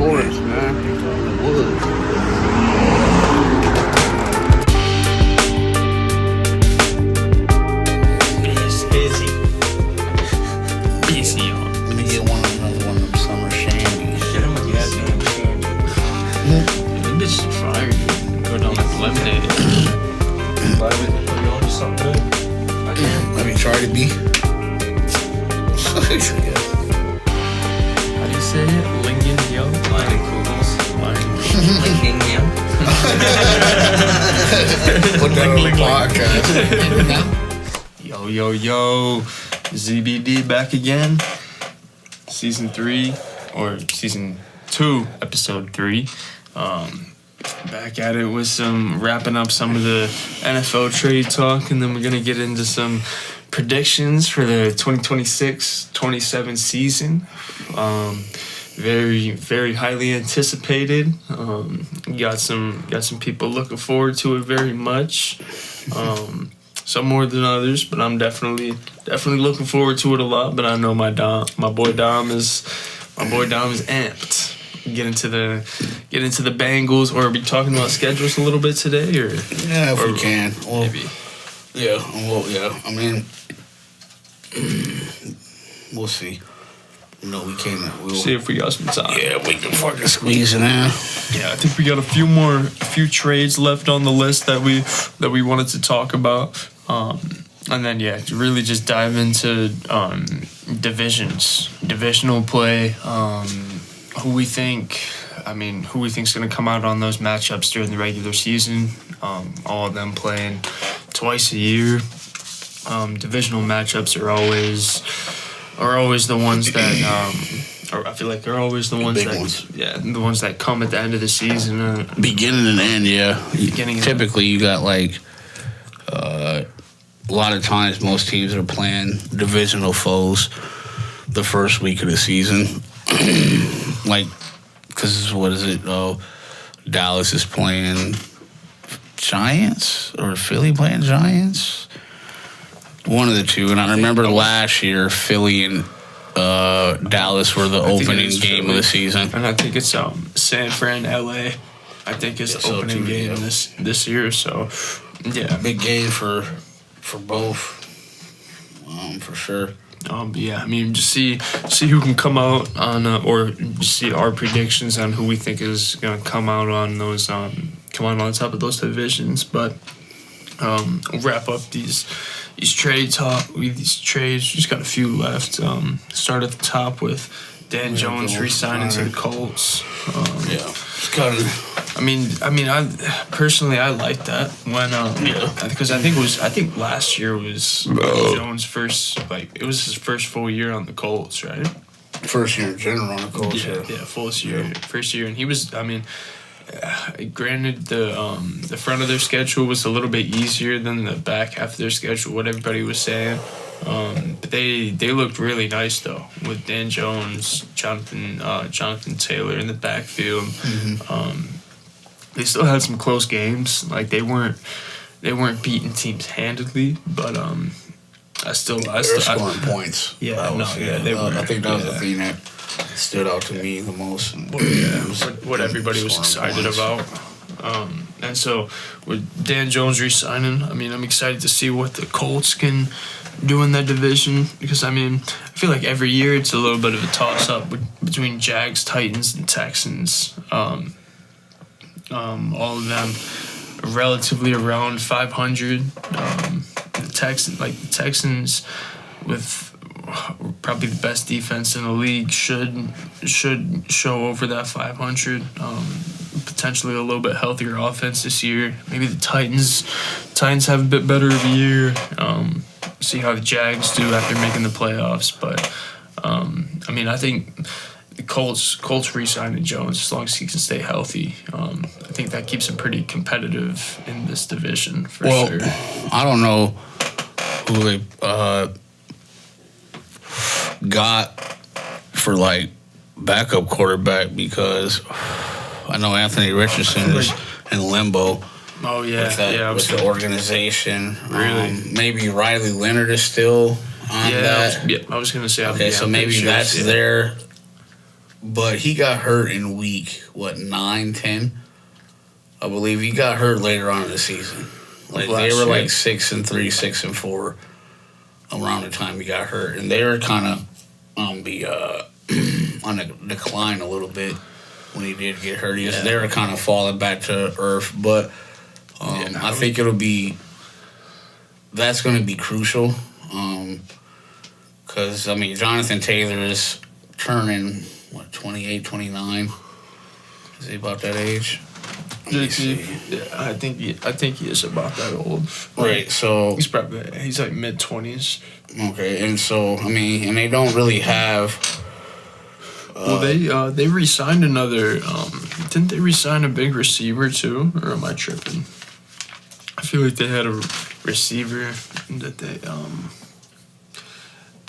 course, man. The woods. Busy. Let me get another one of them summer shandies. Get him a goddamn shandy. That bitch is fire, dude. Go down like lemonade. Why would you put it on to something good? Let me try to be. How do you say it? Lingen yo? Line Kugels. Lingen yo? Put that on the podcast. Yo. ZBD back again. Season 3, or Season 2, Episode 3. Back at it with wrapping up some of the NFL trade talk, and then we're going to get into some predictions for the 2026-27 season. Very, very highly anticipated. Got some people looking forward to it very much. Some more than others, but I'm definitely looking forward to it a lot. But I know my boy Dom is amped. Get into the Bengals, or are we talking about schedules a little bit today, or yeah, if we can. Well, maybe. Yeah. Well, yeah. I mean, we'll see. No, we can't. We'll see if we got some time. Yeah, we can fucking squeeze it in. Yeah, I think we got a few trades left on the list that we wanted to talk about. And then really just dive into divisional play. Who we think's going to come out on those matchups during the regular season. All of them playing twice a year. Divisional matchups are always the ones that or I feel like they're always the ones the ones that come at the end of the season. Beginning and end, yeah. Typically, you got like a lot of times most teams are playing divisional foes the first week of the season. Like, because what is it? Oh, Dallas is playing Giants, or Philly playing Giants. One of the two. And I remember last year, Philly and Dallas were the opening game of the season. And I think it's San Fran, LA. I think it's the opening game this year. So, yeah. Big game for both, for sure. Yeah, I mean, just see who can come out on, or just see our predictions on who we think is going to come out on those, come out on top of those divisions. But we'll wrap up these trade talk. These trades, just got a few left. Start at the top with Dan Jones re-signing to the Colts. It's kind of. I mean, I personally like that when because I think last year was Jones' first, it was his first full year on the Colts, right? First year in general on the Colts. Yeah, first year, and he was. I mean, granted the front of their schedule was a little bit easier than the back half of their schedule. What everybody was saying. But they looked really nice though with Dan Jones, Jonathan Taylor in the backfield. Mm-hmm. They still had some close games. Like they weren't beating teams handedly, but they're scoring points. They were. I think that was the thing that stood out to me the most. What everybody was excited about. And so with Dan Jones re-signing, I mean, I'm excited to see what the Colts can do in that division, because I mean, I feel like every year it's a little bit of a toss-up between Jags, Titans, and Texans. All of them relatively around 500. The Texans, with probably the best defense in the league, should show over that 500. Potentially a little bit healthier offense this year. Maybe the Titans have a bit better of a year. See how the Jags do after making the playoffs. But I mean, I think the Colts re-signing Jones, as long as he can stay healthy, I think that keeps him pretty competitive in this division for sure. I don't know who they got for like backup quarterback, because I know Anthony Richardson is in limbo. Oh yeah, with the organization. Really? Maybe Riley Leonard is still on that. I was gonna say. Okay, so maybe that's their but he got hurt in week 9, 10. I believe he got hurt later on in the season. Like they were like 6-3, 6-4 around the time he got hurt, and they were kind of on a decline a little bit when he did get hurt. They were kind of falling back to earth, but I think that's going to be crucial because Jonathan Taylor is turning 28, 29. Is he about that age? Yeah, I think he is about that old. Right, so he's like mid-20s. Okay, and so and they don't really have. They re-signed another. Didn't they re-sign a big receiver too? Or am I tripping? I feel like they had a receiver that they.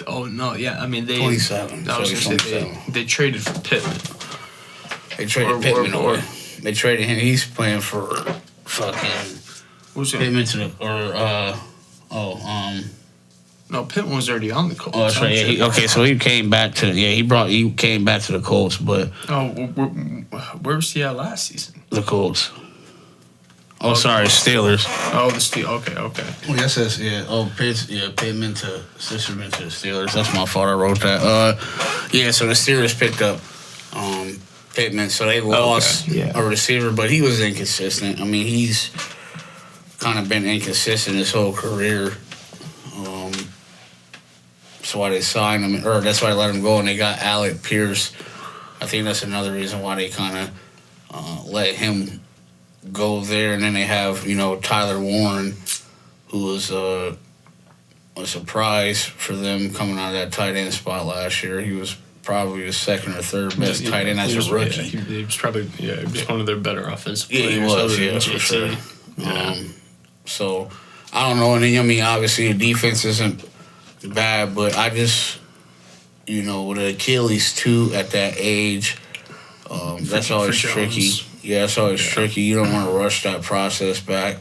Oh no! Yeah, they 27. I was gonna say they traded for Pittman. They traded Pittman away. They traded him. He's playing for fucking. Who's Pittman to the No, Pittman was already on the Colts. Oh, that's right. Yeah, so he came back to he came back to the Colts, but where was he at last season? The Colts. Oh, sorry, Steelers. Oh, the Steelers. Okay. Well, that says Pittman to Sisterman to the Steelers. That's my fault. I wrote that. So the Steelers picked up Pittman, so they lost a receiver, but he was inconsistent. He's kind of been inconsistent his whole career. That's why they signed him, or that's why they let him go, and they got Alec Pierce. I think that's another reason why they kind of let him go there. And then they have, Tyler Warren, who was a surprise for them coming out of that tight end spot last year. He was probably the second or third best tight end as a rookie. He was probably one of their better offensive players. Yeah, he was, for sure. So, I don't know. And then, obviously the defense isn't bad, but I just, with Achilles too at that age, that's always tricky. Yeah, that's always tricky. You don't want to rush that process back.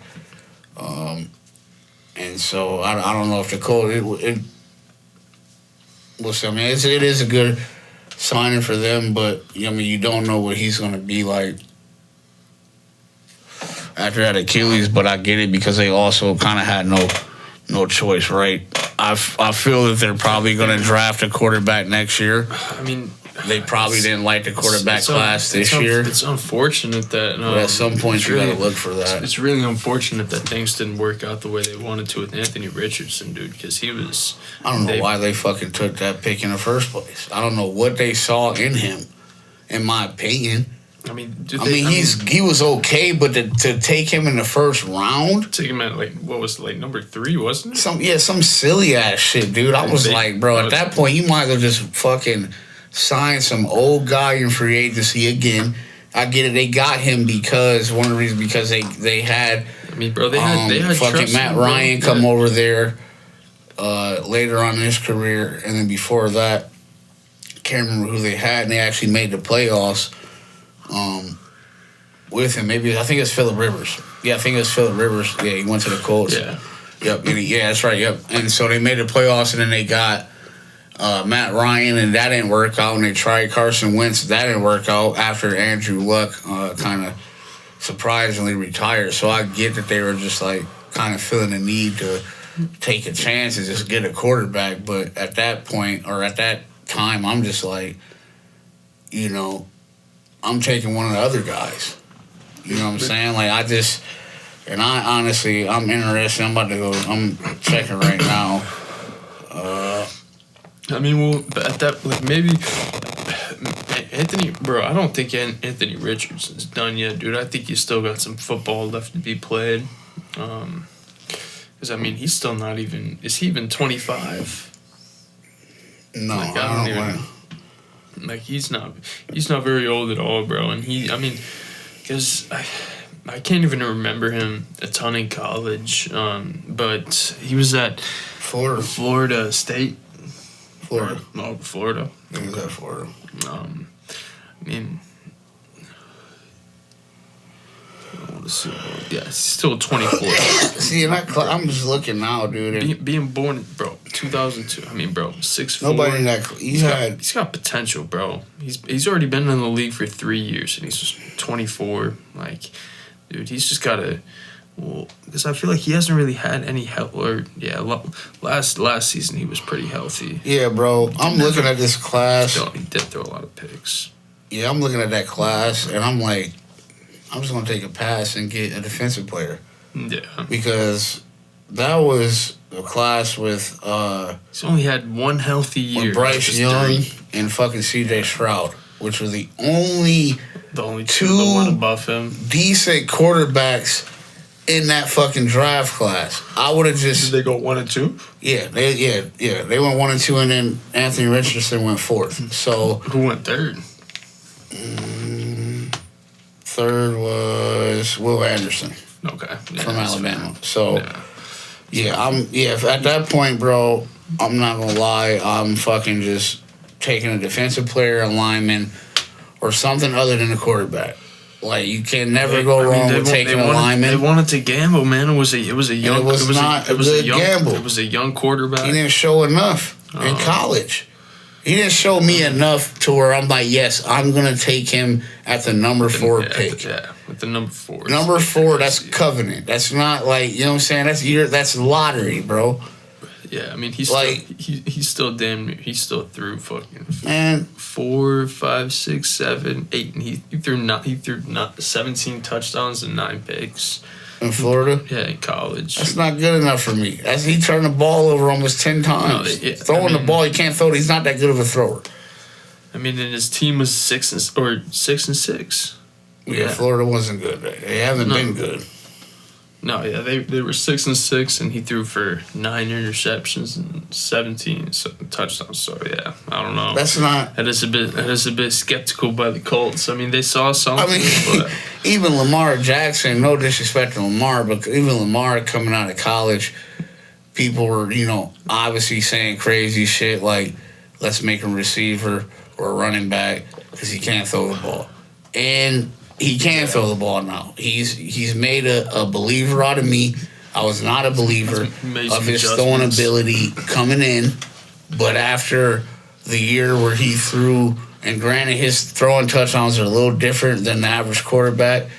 And so I don't know if the Colts, we'll see. It is a good signing for them, but you don't know what he's going to be like after that Achilles. But I get it because they also kind of had no choice, right? I feel that they're probably going to draft a quarterback next year. They probably didn't like the quarterback class this year. It's unfortunate that at some point you got to look for that. It's really unfortunate that things didn't work out the way they wanted to with Anthony Richardson, dude, because he was... I don't know why they fucking took that pick in the first place. I don't know what they saw in him, in my opinion. He was okay, but to take him in the first round, take him at number 3, wasn't it? Some silly ass shit, dude. I was like, bro, at that point you might as well just fucking sign some old guy in free agency again. I get it. They got him because one of the reasons because they had they had fucking Matt Ryan come over there later on in his career, and then before that, can't remember who they had, and they actually made the playoffs. With him, I think it's Phillip Rivers. Yeah, I think it's Phillip Rivers. Yeah, he went to the Colts. Yeah. Yep. That's right. Yep. And so they made the playoffs, and then they got Matt Ryan, and that didn't work out. And they tried Carson Wentz. That didn't work out after Andrew Luck kind of surprisingly retired. So I get that they were just like kind of feeling the need to take a chance and just get a quarterback. But at that point, or at that time, I'm just like, I'm taking one of the other guys. You know what I'm saying? Like, I honestly, I'm interested. I'm about to go, I'm checking right now. At that, maybe Anthony, bro, I don't think Anthony Richardson's done yet, dude. I think he's still got some football left to be played. Because, he's still not even, is he even 25? No, I don't even. He's not very old at all, bro. And because I can't even remember him a ton in college, but he was at Florida State. Florida. No, Florida. He was at Florida. Yeah, he's still 24. See, and I'm just looking now, dude. Being born, bro, 2002. I mean, bro, 6'4". Nobody in that. He's got potential, bro. He's already been in the league for 3 years, and he's just 24. Like, dude, he's just got to. Well, because I feel like he hasn't really had any help. Last season he was pretty healthy. Yeah, bro. I'm looking at this class. He did throw a lot of picks. Yeah, I'm looking at that class, and I'm like, I'm just gonna take a pass and get a defensive player. Yeah. Because that was a class with he's only had one healthy year. With Bryce Young and fucking C.J. Stroud, which were the only two that went above him. Decent quarterbacks in that fucking draft class. I would have just. Did they go 1 and 2? Yeah, they went 1 and 2, and then Anthony Richardson went 4th. So who went 3rd? Third was Will Anderson. Okay. Yeah, from Alabama. So at that point, bro, I'm not gonna lie, I'm fucking just taking a defensive player, a lineman, or something other than a quarterback. Like, you can never go wrong with taking a lineman. They wanted to gamble, man. It was a young. It was not a good gamble. It was a young quarterback. He didn't show enough in college. He didn't show me enough to where I'm like, yes, I'm gonna take him at the number 4 pick. Yeah, with the number 4. Number 4, that's covenant. That's not like, you know what I'm saying. That's lottery, bro. Yeah, I mean, he's still damn near. He still threw fucking 4, 5, 6, 7, 8, and he threw 17 touchdowns and 9 picks. In Florida? Yeah, in college. That's not good enough for me. He turned the ball over almost 10 times. The ball, he can't throw it. He's not that good of a thrower. I mean, and his team was 6 and 6. Yeah, Florida wasn't good. They haven't been good. No, yeah, they were 6 and 6, and he threw for 9 interceptions and 17 touchdowns. So yeah, I don't know. That's not. That is a bit skeptical by the Colts. I mean, they saw something. I mean, but even Lamar Jackson. No disrespect to Lamar, but even Lamar coming out of college, people were obviously saying crazy shit like, "Let's make him receiver or running back because he can't throw the ball," and he can throw the ball now. He's made a believer out of me. I was not a believer of his throwing ability coming in, but after the year where he threw, and granted his throwing touchdowns are a little different than the average quarterback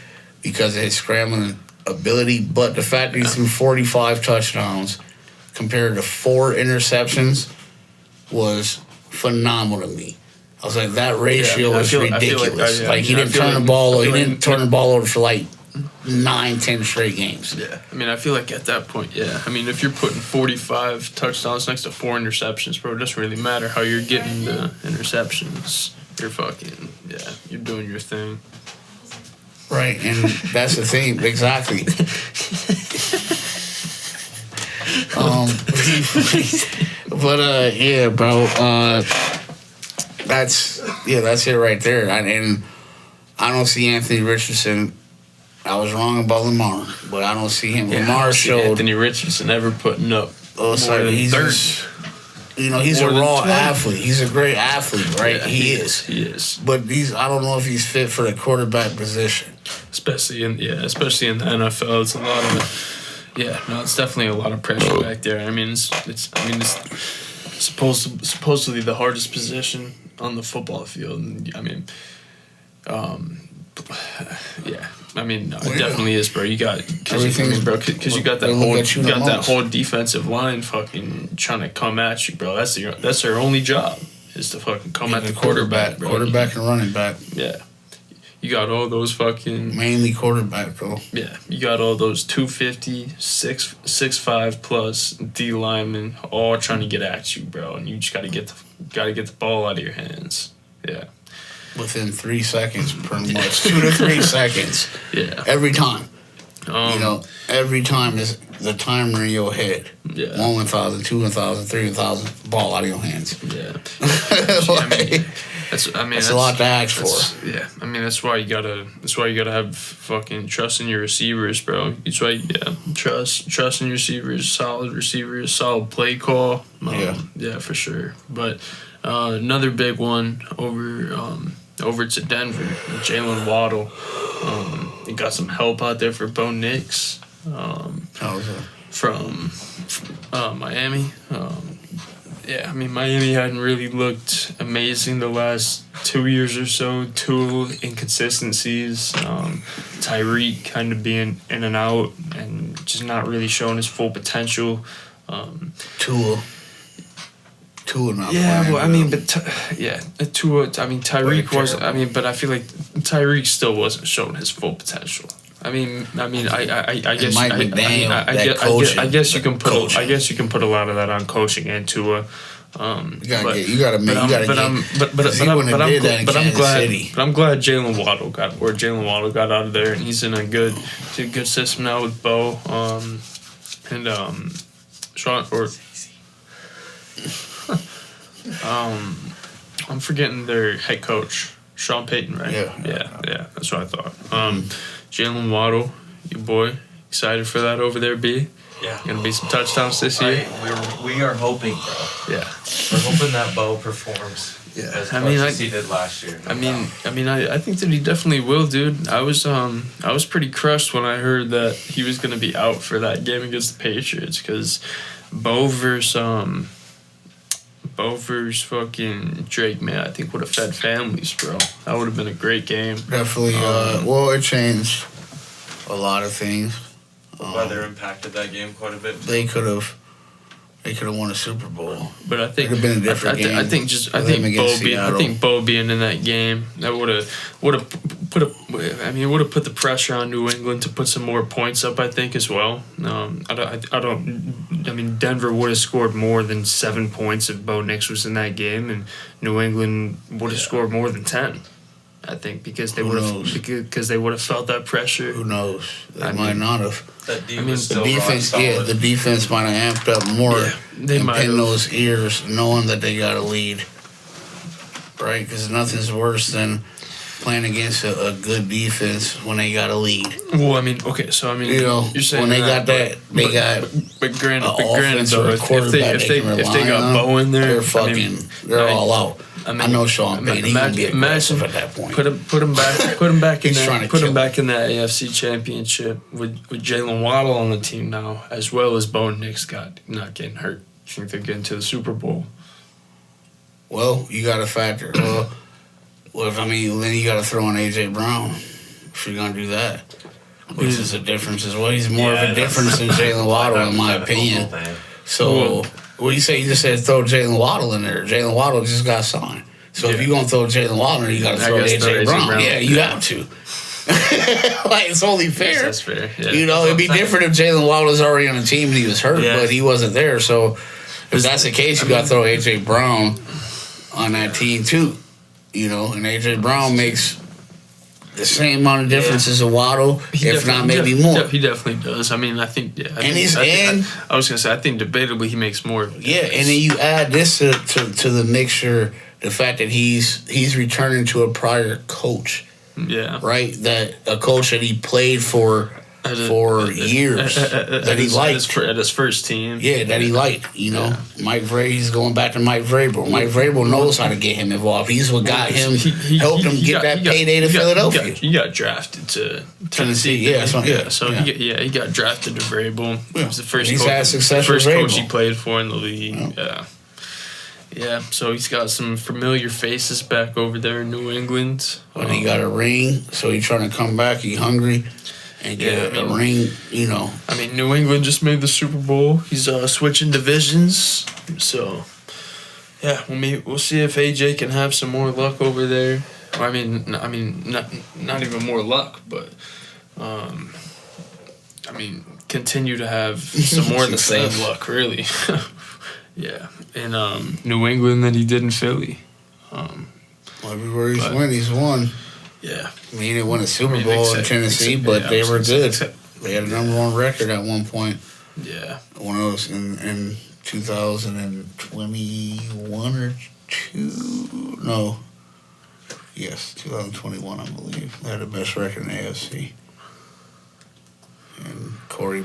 because of his scrambling ability, but the fact that he threw 45 touchdowns compared to 4 interceptions was phenomenal to me. I was like, that ratio was ridiculous. He didn't turn the ball over. He didn't turn the ball over for like 9, 10 straight games. Yeah, I mean, I feel like at that point, I mean, if you're putting 45 touchdowns next to 4 interceptions, bro, it doesn't really matter how you're getting the interceptions. You're you're doing your thing. Right, and that's the thing, exactly. But yeah, bro. That's it right there. And I don't see Anthony Richardson. I was wrong about Lamar, but I don't see him. Lamar showed Anthony Richardson ever putting up. He's a raw athlete. He's a great athlete, right? Yeah, he is. But I don't know if he's fit for the quarterback position. Especially in the NFL, it's a lot of it's definitely a lot of pressure back there. I mean, it's supposedly the hardest position on the football field. And, I mean, it definitely is, bro. You got because you got that whole defensive line fucking trying to come at you, bro. That's their only job is to fucking come at the quarterback, bro. Quarterback and running back. Yeah. You got all those fucking... Mainly quarterback, bro. Yeah. You got all those 250, 6'5" plus D linemen all trying to get at you, bro. And you just got to get the ball out of your hands. Yeah. Within 3 seconds, pretty much. 2 to 3 seconds. Yeah. Every time. Every time is the timer in your head. Yeah. 1 1,000, 2 1,000, 3 1,000, ball out of your hands. Yeah. That's a lot to ask for. Yeah, I mean that's why you gotta have fucking trust in your receivers, bro. That's why trust in your receivers, solid play call. Yeah, for sure. But another big one over to Denver, Jalen Waddle. He got some help out there for Bo Nix. From Miami. Yeah, I mean, Miami hadn't really looked amazing the last 2 years or so. Two inconsistencies. Tyreek kind of being in and out and just not really showing his full potential. Tua not Yeah, playing well, I well. mean, but Tua. I mean, Tyreek was. I mean, but I feel like Tyreek still wasn't showing his full potential. I guess Mike McDaniel, I guess you can put coaching. I guess you can put a lot of that on coaching and Tua. You gotta get. But I'm glad Jalen Waddle got out of there, and he's in a good system now with Bo, and Sean or I'm forgetting their head coach, Sean Payton, right? Yeah. That's what I thought. Jalen Waddle, you boy, excited for that over there, B? Yeah. Gonna be some touchdowns this year. We are hoping, bro. Yeah. We're hoping that Bo performs. Yeah. As much as he did last year. I think that he definitely will, dude. I was pretty crushed when I heard that he was gonna be out for that game against the Patriots because Bo versus fucking Drake, man, I think would have fed families, bro. That would have been a great game. Definitely. Well, it changed a lot of things. The weather impacted that game quite a bit. They could have won a Super Bowl. But I think It would have been a different game. I think Bo being in that game that would have put the pressure on New England to put some more points up. I think as well. Denver would have scored more than 7 points if Bo Nix was in that game, and New England would have scored more than 10. I think because they would have felt that pressure. Who knows? They might not have. That I mean, still The defense, solid. the defense might have amped up more they and might pinned have. those ears, knowing that they got a lead. Right? Because nothing's worse than playing against a good defense when they got a lead. Well, I mean, okay, so I mean, You know, you're saying when they that, got that, they got But granted, offense though, or a if quarterback they can got rely on, Bo in there, they're all out. I know Sean Payton. He can be imagine aggressive at that point. put him back in He's trying that, to put him kill back in that AFC Championship with Jalen Waddle on the team now, as well as Bo Nix not getting hurt. You think they're getting to the Super Bowl? Well, you got to factor. Then you got to throw in A.J. Brown if you're going to do that, which is a difference as well. He's more of a difference than Jalen Waddle, in my opinion. So, what do you say? You just said throw Jalen Waddle in there. Jalen Waddle just got signed. So, if you're going to throw Jalen Waddle in there, you got to throw A.J. Brown. Yeah, you have to. Like, it's only fair. Yes, that's fair. Yeah. You know, it'd be different if Jalen Waddle was already on the team and he was hurt, but he wasn't there. So, if that's the case, you got to throw A.J. Brown on that team, too. You know, and A.J. Brown makes the same amount of difference as a Waddle, if not maybe more. He definitely does. I mean, I think, yeah. I was going to say, I think debatably he makes more. Yeah, and then you add this to the mixture, the fact that he's returning to a prior coach. Yeah. Right? That a coach that he played for years, that he liked. At his first team. Yeah, that he liked, you know. Yeah. Mike Vrabel, he's going back to Mike Vrabel. Mike Vrabel knows how to get him involved. He's what got him, helped him get that payday to Philadelphia. He got drafted to Tennessee. He got drafted to Vrabel. He was the first coach he played for in the league. Yeah, so he's got some familiar faces back over there in New England. When he got a ring, so he's trying to come back. He's hungry. And get a ring, you know. I mean, New England just made the Super Bowl. He's switching divisions. So, yeah, we'll see if AJ can have some more luck over there. I mean, not even more luck, but, continue to have some more of the same luck, really. Yeah, in New England than he did in Philly. Everywhere he's won. Yeah. I mean, he didn't win a Super Bowl in Tennessee, but they were good. They had a number one record at one point. Yeah. One of those in 2021 or 2. No. Yes, 2021, I believe. They had the best record in the AFC. And Corey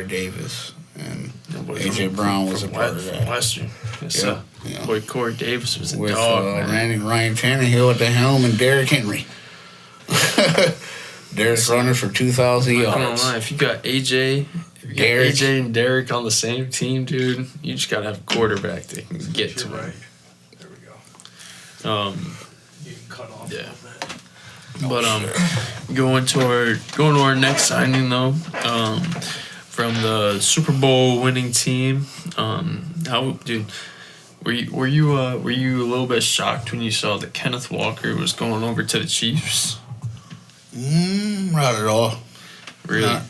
Davis. And A.J. Brown was a part of that. Western. Yes, Boy, Corey Davis was a with, dog. Ryan Tannehill at the helm and Derrick Henry. Derrick's running for 2,000 yards. I don't know. If you got A.J. Derek. AJ and Derek on the same team, dude. You just gotta have a quarterback that can get to You're him. right. There we go. You can cut off Yeah. a little bit. But going to our next signing though, from the Super Bowl winning team. How, dude? Were you a little bit shocked when you saw that Kenneth Walker was going over to the Chiefs? Not at all. Really?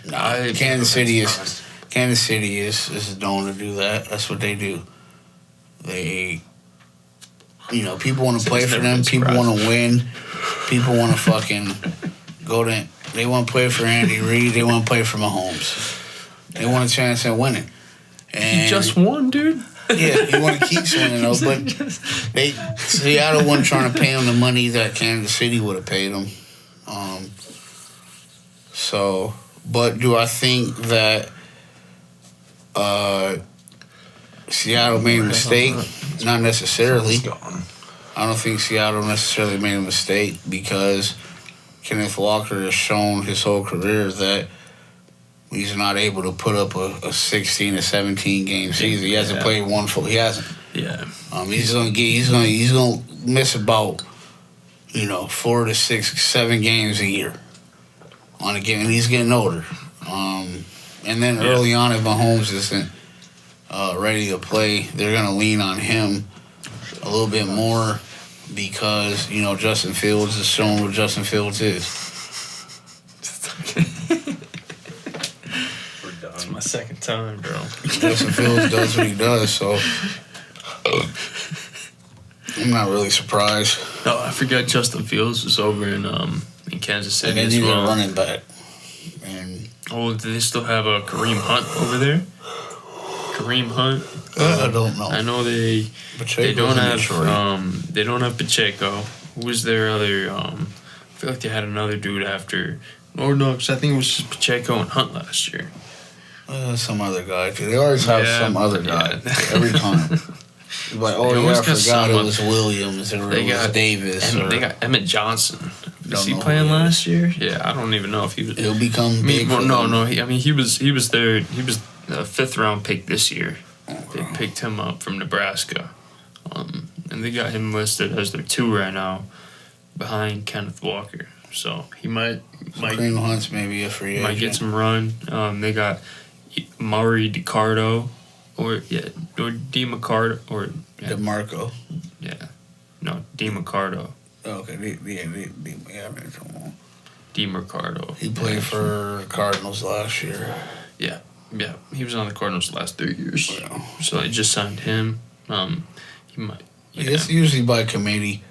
Nah, Kansas City is known to do that. That's what they do. They, people want to play for them. People want to win. People want to fucking go to. They want to play for Andy Reid. They want to play for Mahomes. They want a chance at winning. And He just won, dude. yeah, you want to keep winning though, but Seattle wasn't trying to pay him the money that Kansas City would have paid him. But do I think that Seattle made a mistake? Not necessarily. I don't think Seattle necessarily made a mistake because Kenneth Walker has shown his whole career that he's not able to put up a 16 or 17 game season. He hasn't played one full. He hasn't. Yeah. He's gonna miss about 4 to 6, 7 games a year on a game, and he's getting older. And then early on, if Mahomes isn't ready to play, they're gonna lean on him a little bit more because Justin Fields is showing what Justin Fields is. It's my second time, bro. Justin Fields does what he does, so I'm not really surprised. No, I forgot Justin Fields was over in Kansas City And as they need a well. running back. And Do they still have a Kareem Hunt over there? Kareem Hunt. I don't know. I know they Pacheco's don't in have Detroit. they don't have Pacheco. Who was their other? I feel like they had another dude after. Or no, because I think it was just Pacheco and Hunt last year. Some other guy too. They always have some other guy every time. Like, They I always got forgot it some was Williams or They it was got Davis. And Or they got Emmett Johnson. Was Don't he know playing who he is. last year? Yeah, I don't even know if he was. He'll become big. Well, for no, them. no. He was there. He was a 5th round pick this year. They picked him up from Nebraska, and they got him listed as their 2 right now, behind Kenneth Walker. So he might Kareem Hunt's maybe a free agent. might get some run. They got Maury DiCardo, or DeMarco, or DeMarco. DeMarco. Okay, DeMarco. he played for Cardinals last year. Yeah, he was on the Cardinals the last 3 years. Yeah. So I just signed him. He might. Yeah. It's usually by committee.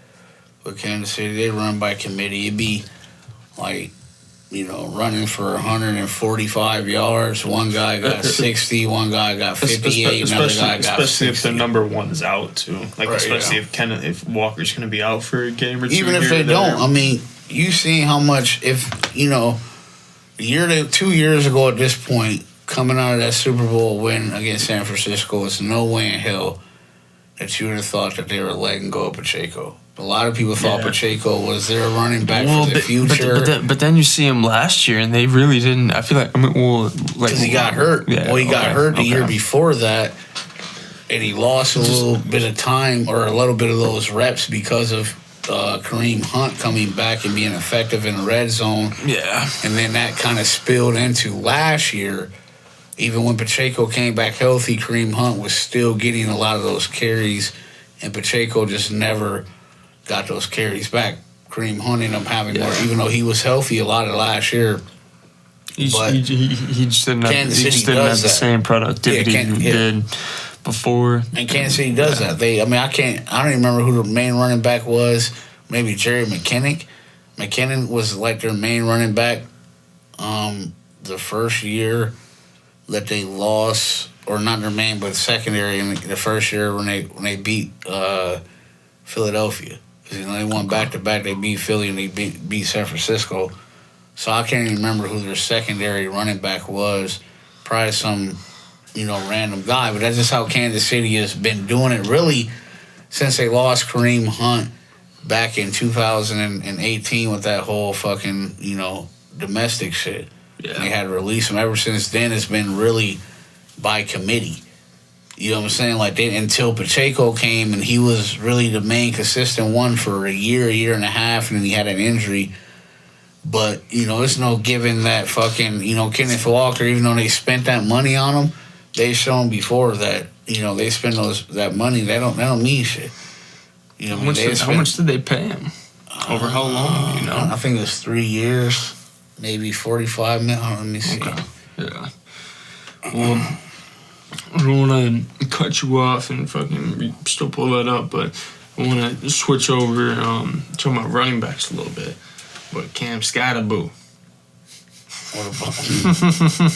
With Kansas City, they run by committee. It'd be like, running for 145 yards. One guy got 60, one guy got 58, another guy got especially 60. if the number 1 is out too. Like Right, especially yeah. if Walker's going to be out for a game or 2. Even if here they or there. don't, I mean, you see how much, if, 2 years ago at this point, coming out of that Super Bowl win against San Francisco, it's no way in hell that you would have thought that they were letting go of Pacheco. A lot of people thought Pacheco was their running back for the future. But then you see him last year, and they really didn't. I feel like Because he got hurt. Yeah, He got hurt the year before that, and he lost a little bit of time or a little bit of those reps because of Kareem Hunt coming back and being effective in the red zone. Yeah. And then that kind of spilled into last year. Even when Pacheco came back healthy, Kareem Hunt was still getting a lot of those carries, and Pacheco just never got those carries back. Kareem Hunt ended up having more, even though he was healthy a lot of last year. He just didn't have the same productivity he did before. And Kansas City does that. I don't even remember who the main running back was. Maybe Jerry McKinnon. McKinnon was like their main running back the first year that they lost, or not their main, but secondary in the first year when they beat Philadelphia. They won back-to-back. They beat Philly and they beat San Francisco. So I can't even remember who their secondary running back was. Probably some, random guy. But that's just how Kansas City has been doing it really since they lost Kareem Hunt back in 2018 with that whole fucking, domestic shit. Yeah. They had to release him. Ever since then, it's been really by committee. You know what I'm saying? Like, until Pacheco came, and he was really the main consistent one for a year and a half, and then he had an injury. But, it's no giving that fucking, Kenneth Walker, even though they spent that money on him, they shown before that, they spend that money, they don't mean shit. How much did they pay him? Over how long, I think it was 3 years, maybe 45 million. Let me see. Okay. Yeah. Well, I don't want to cut you off and fucking still pull that up, but I want to switch over, talking about running backs a little bit. But Cam Scatterboo.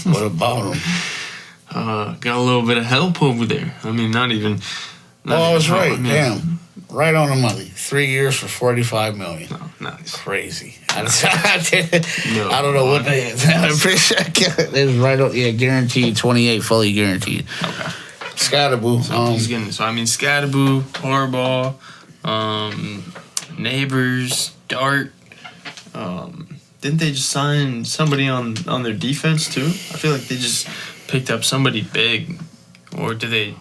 What about him? Got a little bit of help over there. I mean, not even. I was right. Damn. Right on the money. 3 years for $45 million. No, nice. Crazy. I don't know what they had. I appreciate it. It was right on. Yeah, guaranteed. 28, fully guaranteed. Okay. Scatterboo. He's getting. So I mean, Scatterboo, Harbaugh, Neighbors, Dart. Didn't they just sign somebody on their defense too? I feel like they just picked up somebody big, or did they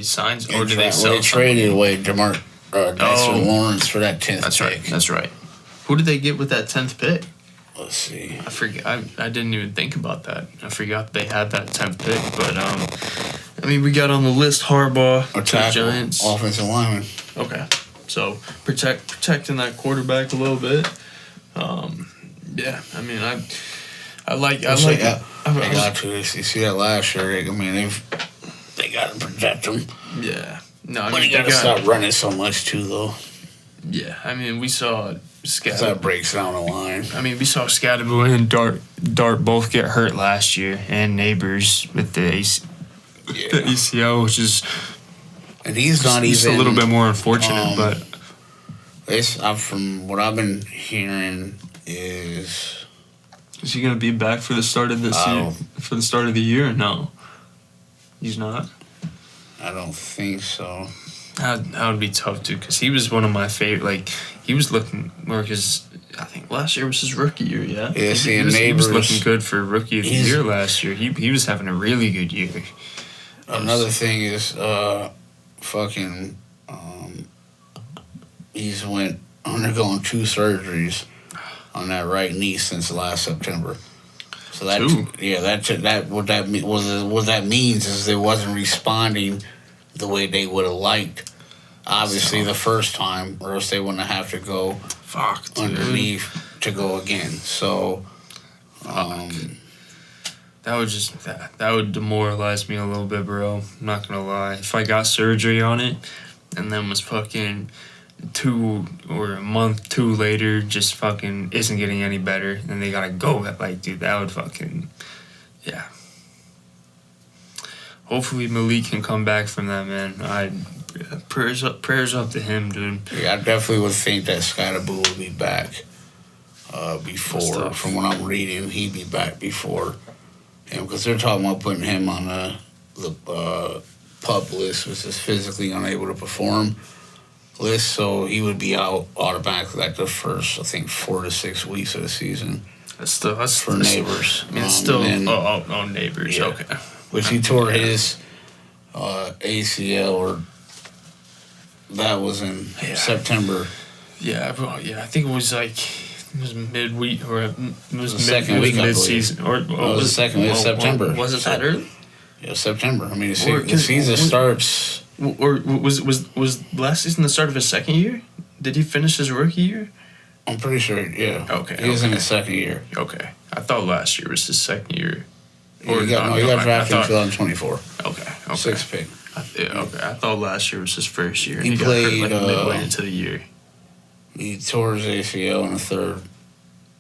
sign? Or did they sell? They traded away Dexter Lawrence for that 10th That's pick. right. That's right. Who did they get with that 10th pick? Let's see. I forget. I didn't even think about that. I forgot they had that 10th pick. But I mean, we got on the list Harbaugh Or to the tackle, Giants. offensive lineman. Okay, so protecting that quarterback a little bit. Yeah, I mean, I like. They got to. You see that last year? I mean, they got to protect him. Yeah. No, I But mean, you got to stop running so much too, though. Yeah, I mean, we saw Because that breaks down the line. I mean, we saw Scatterboo and Dart both get hurt last year, and Neighbors with the ACL, which is. And he's not even a little bit more unfortunate, but from what I've been hearing is he going to be back for the start of this year? For the start of the year? No, he's not. I don't think so. That would be tough too, because he was one of my favorite. Like, he was looking more because I think last year was his rookie year. Yeah, yeah. He was looking good for rookie of the year last year. He was having a really good year. Another thing is he's undergoing 2 surgeries on that right knee since last September. So that what that means is it wasn't responding the way they would have liked. Obviously, the first time, or else they wouldn't have to go underneath to go again. So, that would demoralize me a little bit, bro. I'm not gonna lie. If I got surgery on it, and then was fucking 2 or a month 2 later, just fucking isn't getting any better, then they gotta go. Like, dude, that would fucking, yeah. Hopefully Malik can come back from that, man. Prayers up to him, dude. Yeah, I definitely would think that Scatterboo would be back before. From what I'm reading, he'd be back before him, because they're talking about putting him on the PUP list, which is physically unable to perform list. So he would be out automatically like the first, I think, 4 to 6 weeks of the season. That's for Neighbors. I mean, it's still Neighbors. Yeah. Okay. Which he tore his ACL, or that was in September. Yeah, I think it was midweek, or it was the second week, mid-season, or it was the second week of September. Was it that early? Yeah, September. I mean, the season starts. Or was last season the start of his second year? Did he finish his rookie year? I'm pretty sure. Yeah. Okay. He was in his second year. Okay, I thought last year was his second year. He got drafted in 2024. Okay. 6th pick. Okay, I thought last year was his first year. He played got hurt midway into the year. He tore his ACL in the 3rd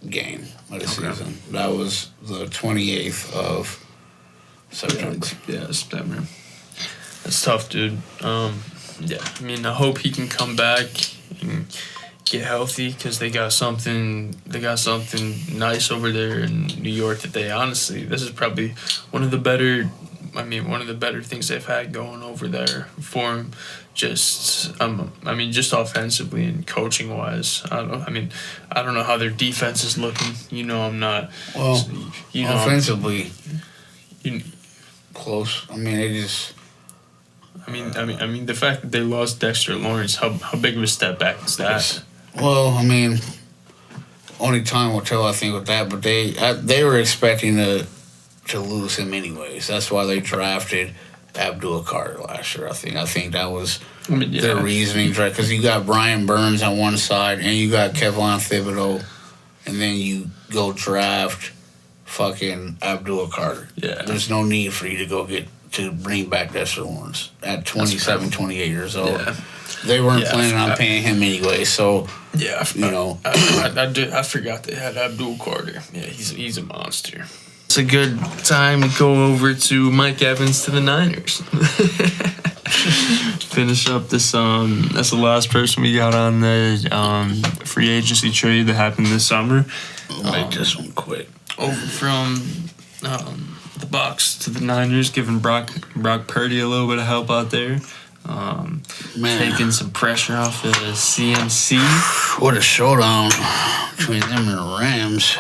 game of the season. That was the 28th of September. Yeah, September. That's tough, dude. Yeah, I mean, I hope he can come back and get healthy, because they got something nice over there in New York that this is probably one of the better I mean, one of the better things they've had going over there for him. Just, I mean, just offensively and coaching wise. I don't know how their defense is looking. You know, I'm not. Well, you know, offensively, close. I mean, they just. I mean, the fact that they lost Dexter Lawrence, how big of a step back is that? Well, I mean, only time will tell, I think, with that. But they were expecting to lose him anyways. That's why they drafted Abdul Carter last year. I think that was their reasoning, because you got Brian Burns on one side and you got Kevon Thibodeau, and then you go draft fucking Abdul Carter. Yeah, there's no need for you to bring back Dexter Lawrence at 27, 28 years old. Yeah. They weren't planning on paying him anyway, so yeah, you know. I forgot they had Abdul Carter. Yeah, he's a monster. It's a good time to go over to Mike Evans to the Niners. Finish up this. That's the last person we got on the free agency trade that happened this summer. I'll make this one quick. Over from the Bucs to the Niners, giving Brock Purdy a little bit of help out there. Taking some pressure off of CMC. What a showdown between them and the Rams.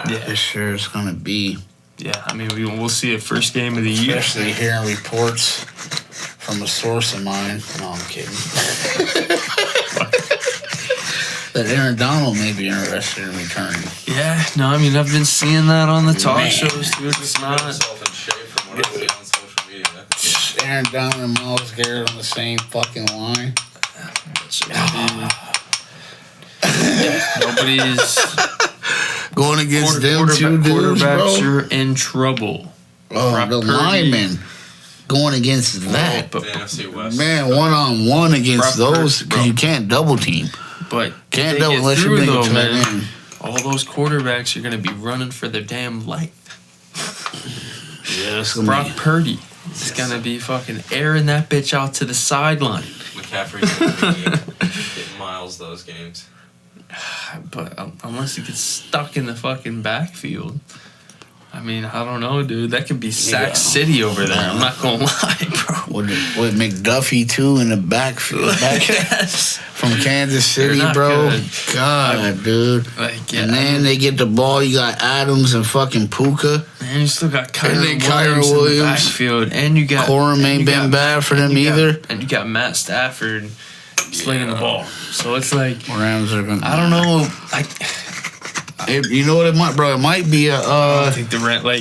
Yeah. This year is going to be. Yeah, I mean, we'll see it first game of the year. Especially hearing reports from a source of mine. No, I'm kidding. That Aaron Donald may be interested in returning. Yeah, no, I mean, I've been seeing that on the talk shows, dude. It's not. Aaron Donald and Myles Garrett on the same fucking line. Nobody's going against them two dudes, bro. Quarterbacks, you're in trouble. Oh, the linemen going against that. Man, one-on-one against those, because you can't double team. But can't double unless you bring it man. All those quarterbacks are going to be running for their damn life. Yes, Brock Purdy is going to be fucking airing that bitch out to the sideline. McCaffrey's going to be getting miles those games. But unless he gets stuck in the fucking backfield. I mean, I don't know, dude. That could be Sack City over there. I'm not going to lie, bro. With McDuffie, too, in the backfield. From Kansas City, bro. Good. God, dude. And then they get the ball. You got Adams and fucking Puka. And you still got Kyron Williams in the backfield. And you got... Corum ain't been bad for them either. And you got Matt Stafford slinging the ball. So it's like... Rams are going to... I don't know. You know what it might, bro? It might be I think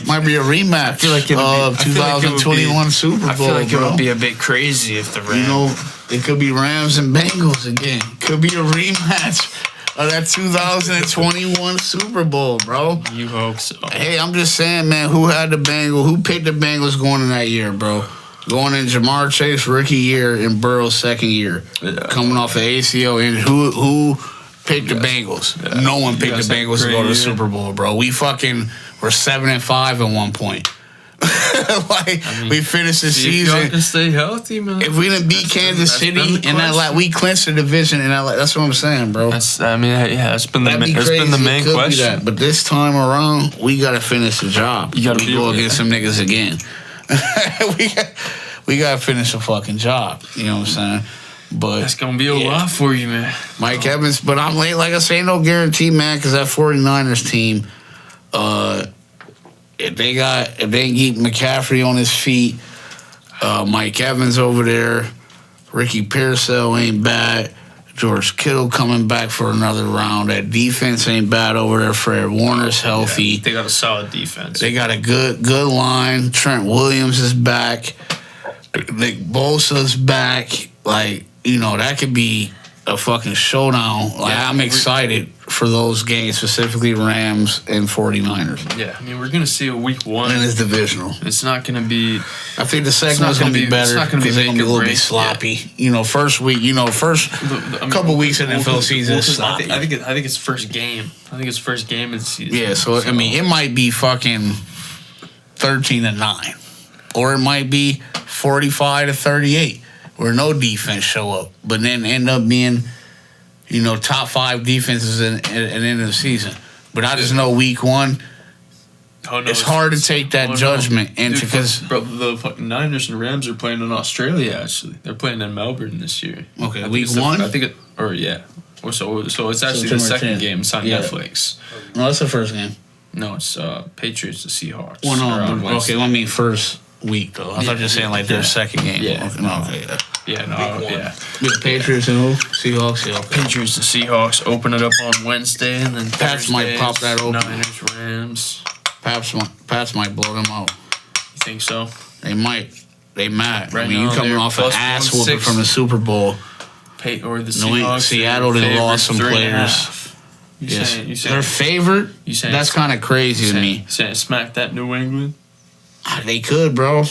might be a rematch. I feel like of 2021 Super Bowl. I feel like it would be a bit crazy if the Rams. You know, it could be Rams and Bengals again. Could be a rematch of that 2021 Super Bowl, bro. You hope so. Hey, I'm just saying, man. Who picked the Bengals going in that year, bro? Going in Jamar Chase rookie year and Burrow's second year, coming off of ACL, and who picked the Bengals? Yeah. No one picked the Bengals to go to the Super Bowl, bro. We fucking were 7-5 at one point. We finished the season. If y'all can stay healthy, man. If we didn't beat Kansas City and we clinched the division, and that's what I'm saying, bro. That's been the main question. But this time around, we got to finish the job. You got to go against some niggas again. we got to finish the fucking job. You know what I'm saying? But that's gonna be a lot for you, man. Mike Evans, but I'm late. Like I say, no guarantee, man, because that 49ers team, if they can keep McCaffrey on his feet, Mike Evans over there, Ricky Pearsall ain't bad, George Kittle coming back for another round. That defense ain't bad over there. Fred Warner's healthy. Yeah, they got a solid defense. They got a good line. Trent Williams is back. Nick Bosa's back. Like, you know, that could be a fucking showdown. Like, I'm excited for those games, specifically Rams and 49ers. Yeah, I mean, we're going to see a week one. And it's divisional. It's not going to be... I think the second one's going to be better because they're going to be a little bit sloppy. Yeah. You know, first week, couple weeks in the NFL season is sloppy. I think it's first game. I think it's first game of the season. Yeah, so I mean, it might be fucking 13-9. Or it might be 45-38. Where no defense show up, but then end up being, you know, top 5 defenses at the end of the season. But I just know week one, Oh, no, it's hard to take that judgment into because bro, the fucking Niners and Rams are playing in Australia. Actually, they're playing in Melbourne this year. okay, I think week it's the- one. I think it, or yeah, or so it's actually September the second 10th. game. It's on Yeah. Netflix. No, that's the first game. No, it's Patriots to Seahawks. Well, Or on no, Wednesday. okay. I mean first week though. I thought you were saying like their second game. Yeah. Okay, no, okay. Yeah. Yeah, no, yeah. The Patriots and who? Seahawks. Yeah. Patriots and Seahawks open it up on Wednesday, and then Pats might Thursday, pop that open. Niners, Rams. Pats might blow them out. You think so? They might. They might. Right I mean, now, you coming they're off an plus ass 160. whooping from the Super Bowl. Or the New England- Seahawks. Seattle, they favored lost some 3.5. players. You Yes. saying? You They're saying? favored. You saying? That's kind of crazy to me. You saying smack that New England? They could, bro.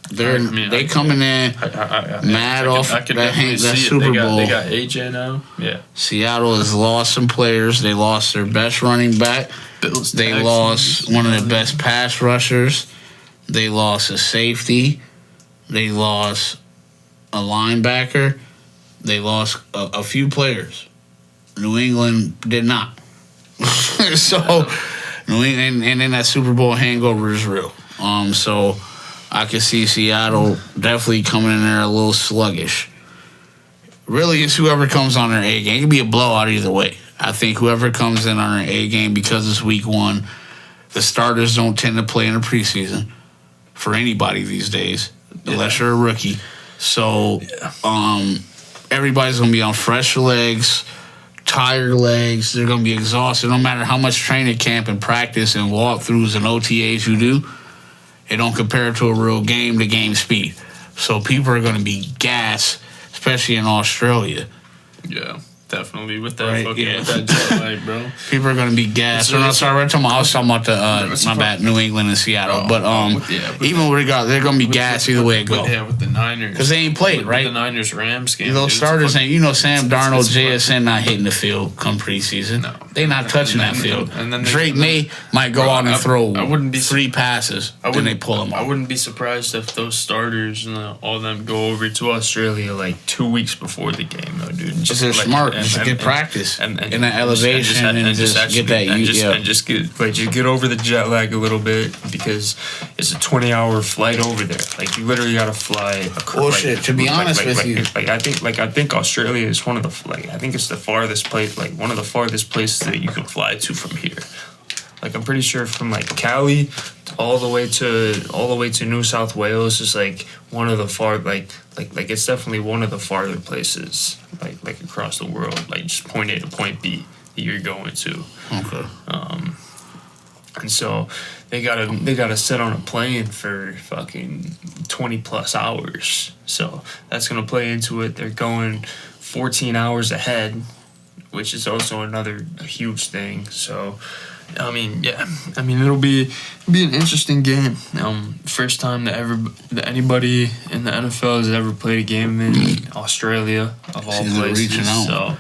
They're I mean, they coming in mad off that definitely see it. Super Bowl. They got AJ now. Yeah. Seattle has lost some players. They lost their best running back. Bills, They Texans, lost one of the best pass rushers. They lost a safety. They lost a linebacker. They lost a few players. New England did not. So, New England, and then that Super Bowl hangover is real. So I could see Seattle definitely coming in there a little sluggish. Really, it's whoever comes on their A game. It could be a blowout either way. I think whoever comes in on their A game, because it's week one, the starters don't tend to play in the preseason for anybody these days, unless you're a rookie. So everybody's going to be on fresh legs, tired legs. They're going to be exhausted. No matter how much training camp and practice and walkthroughs and OTAs you do, it don't compare to a real game to game speed. So people are going to be gassed, especially in Australia. Yeah, definitely with that Right, fucking yeah. with that jet lag, bro. People are going to be gassed. I was talking about the New England and Seattle. But even with regard, they're going to be gassed either way it goes. Yeah, with the Niners. Because they ain't played, With right? the Niners Rams game. Those dude, starters it's ain't, Sam Darnold, it's JSN not hitting the field come preseason. No. They not touching that And field. then they- Drake May might go Bro, out and I throw wouldn't be- 3 passes, then they pull them I out. wouldn't be surprised if those starters and all them go over to Australia like 2 weeks before the game, though, dude. Because they're smart. Just get practice in that elevation and just get that. Just get over the jet lag a little bit because it's a 20-hour flight over there. Like you literally got to fly. Bullshit. To be honest with you, I think Australia is one of the I think it's the farthest place, like one of the farthest places that you can fly to from here. Like I'm pretty sure from like Cali all the way to New South Wales is like one of the far like it's definitely one of the farther places like across the world, like just point A to point B that you're going to. Okay. And so they gotta sit on a plane for fucking 20 plus hours. So that's gonna play into it. They're going 14 hours ahead, which is also another huge thing. So I mean, it'll be an interesting game. First time that anybody in the NFL has ever played a game in Australia of all See, they're places. reaching out. So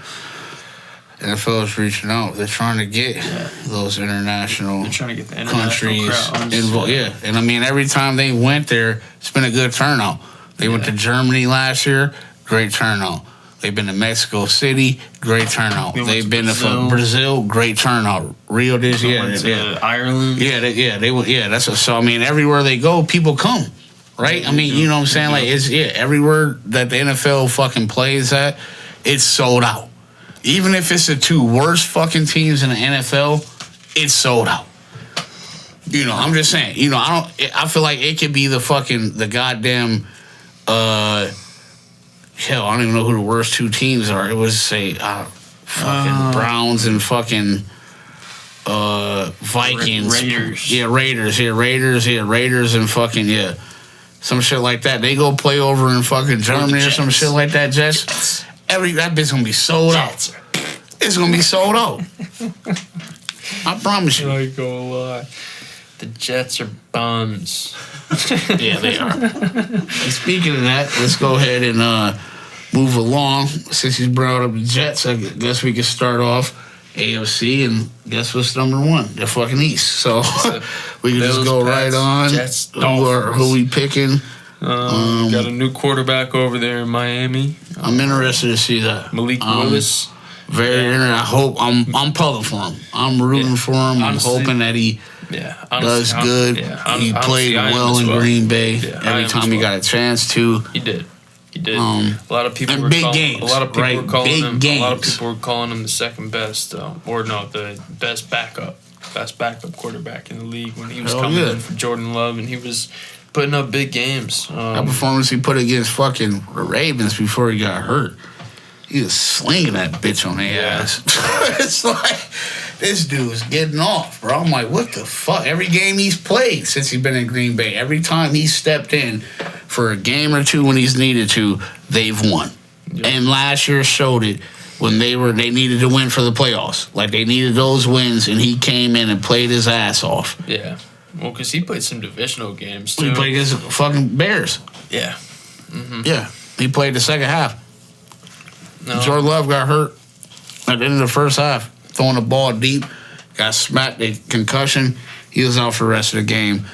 NFL is reaching out. They're trying to get those international they're trying to get the international countries crowds. involved. Yeah, and I mean, every time they went there, it's been a good turnout. They went to Germany last year, great turnout. They've been to Mexico City, great turnout. They've been to Brazil, great turnout. Rio this year, Ireland. So I mean, everywhere they go, people come, right? I mean, you know what I'm saying? Like it's everywhere that the NFL fucking plays at, it's sold out. Even if it's the 2 worst fucking teams in the NFL, it's sold out. I'm just saying. I feel like it could be the goddamn. Hell, I don't even know who the worst 2 teams are. It was fucking Browns and fucking Vikings. Raiders. Raiders and fucking some shit like that. They go play over in fucking Germany or some shit like that. Jets. That bitch gonna be sold out. It's gonna be sold out. I promise you. I go lie. The Jets are bums. Yeah, they are. And speaking of that, let's go ahead and move along. Since he's brought up the Jets, I guess we can start off AFC, and guess what's number 1? The fucking East. So we can just go right on. Jets, who we picking? Got a new quarterback over there in Miami. I'm interested to see that. Malik Willis. Very interesting. I hope I'm pulling for him. I'm rooting for him. Honestly, I'm hoping that he Yeah, does good. Yeah, He played well in Green Bay every time he got a chance to. He did. A lot of people were calling him the second best, the best backup quarterback in the league when he was coming in for Jordan Love, and he was putting up big games. That performance he put against fucking Ravens before he got hurt, he was slinging that bitch on their ass. It's like, this dude was getting off, bro. I'm like, what the fuck? Every game he's played since he's been in Green Bay, every time he's stepped in for a game or two when he's needed to, they've won. Yep. And last year showed it when they needed to win for the playoffs. Like, they needed those wins, and he came in and played his ass off. Yeah. Well, because he played some divisional games, too. He played against fucking Bears. Yeah. Mm-hmm. Yeah. He played the second half. No. Jordan Love got hurt at the end of the first half, throwing the ball deep, got smacked, a concussion. He was out for the rest of the game.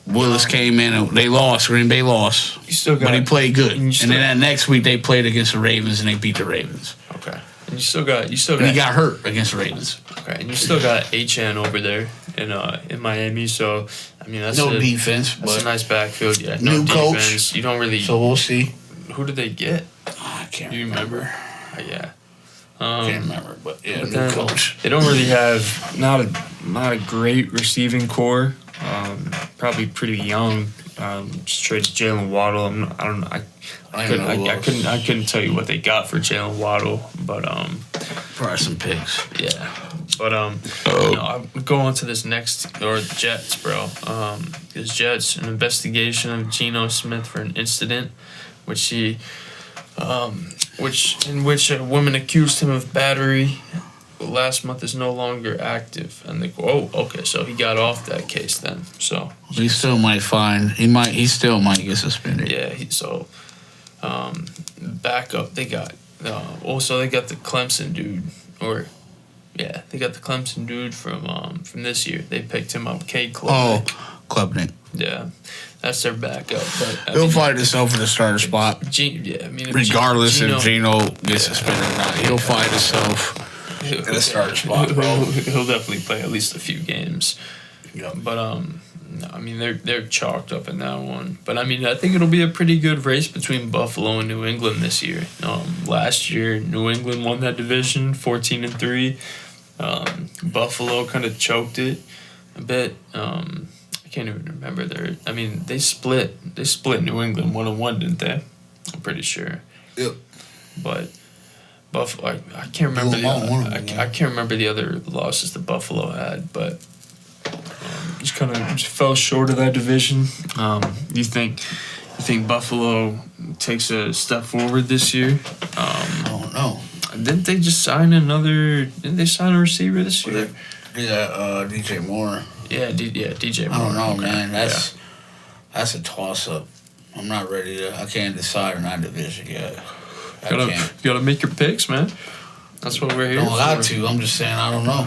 Willis came in and they lost. Green Bay lost. But he played good. And then that next week they played against the Ravens and they beat the Ravens. Okay. And he got hurt against the Ravens. Okay. And you still got HN over there in Miami. So I mean that's defense. That's a nice backfield. Yeah. New defense. Coach. You don't really. So we'll see. Who did they get? I can't. Do you remember? Yeah. Can't remember, but new coach. They don't really have not a great receiving core. Probably pretty young. Just traded Jalen Waddle. I couldn't tell you what they got for Jalen Waddle, but probably some picks. Yeah, but I'll go on to this next the Jets, bro. His Jets, an investigation of Geno Smith for an incident, in which a woman accused him of battery last month is no longer active, and they go, so he got off that case then. So he still might he still might get suspended. Yeah, backup they got. Also they got the Clemson dude, they got the Clemson dude from this year. They picked him up, Cade Klubnik. Klubnik. Yeah, that's their backup. But he'll fight himself for the starter spot. Regardless if Geno gets suspended or not, he'll fight himself. In the starter spot, bro. He'll definitely play at least a few games. Yeah. But I mean they're chalked up in that one. But I mean I think it'll be a pretty good race between Buffalo and New England this year. Last year New England won that division 14-3. Buffalo kind of choked it a bit. I can't even remember they split New England 1-1, didn't they? I'm pretty sure. Yep. But Buffalo, I can't remember I can't remember the other losses that Buffalo had, but just kind of fell short of that division. You think Buffalo takes a step forward this year? I don't know. Didn't they just sign Didn't they sign a receiver this year? Yeah, DJ Moore. Yeah, DJ Moore. I don't know, man. That's a toss up. I'm not ready to. I can't decide on that division yet. You gotta make your picks, man. That's what we're here for. Don't got to. I'm just saying I don't know.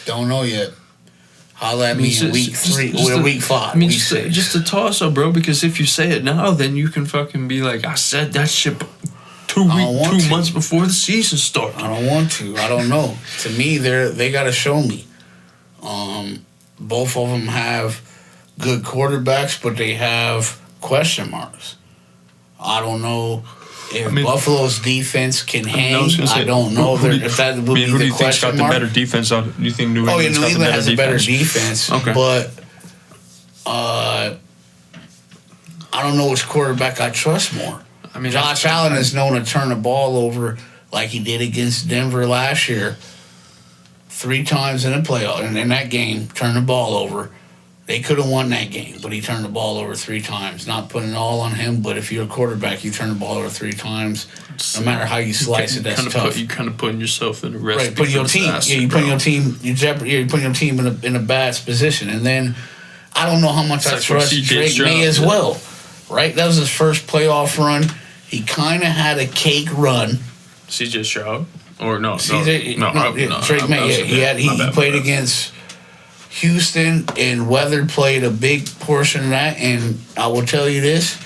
Don't know yet. Holla at me in week 3 or week 5. I mean, just a toss up, bro. Because if you say it now, then you can fucking be like, I said that shit 2 months before the season started. I don't want to. I don't know. To me, they gotta show me. Both of them have good quarterbacks, but they have question marks. I don't know. If Buffalo's defense can hang, I don't know if that would be the question mark. Who do you think's got the better defense? Do you think New England's New England has a better defense? Okay. But I don't know which quarterback I trust more. I mean, Josh Allen is known to turn the ball over like he did against Denver last year. 3 times in the playoff, and in that game, turned the ball over. They could have won that game, but he turned the ball over 3 times. Not putting it all on him, but if you're a quarterback, you turn the ball over 3 times. No matter how you slice it, that's tough. You're kind of putting yourself in a recipe. Right, putting your team. You're putting your team in a bad position. And then I don't know how much I trust Drake May as well. Right, that was his first playoff run. He kind of had a cake run. CJ Stroud or no? Drake May. He played against Houston, and weather played a big portion of that. And I will tell you this,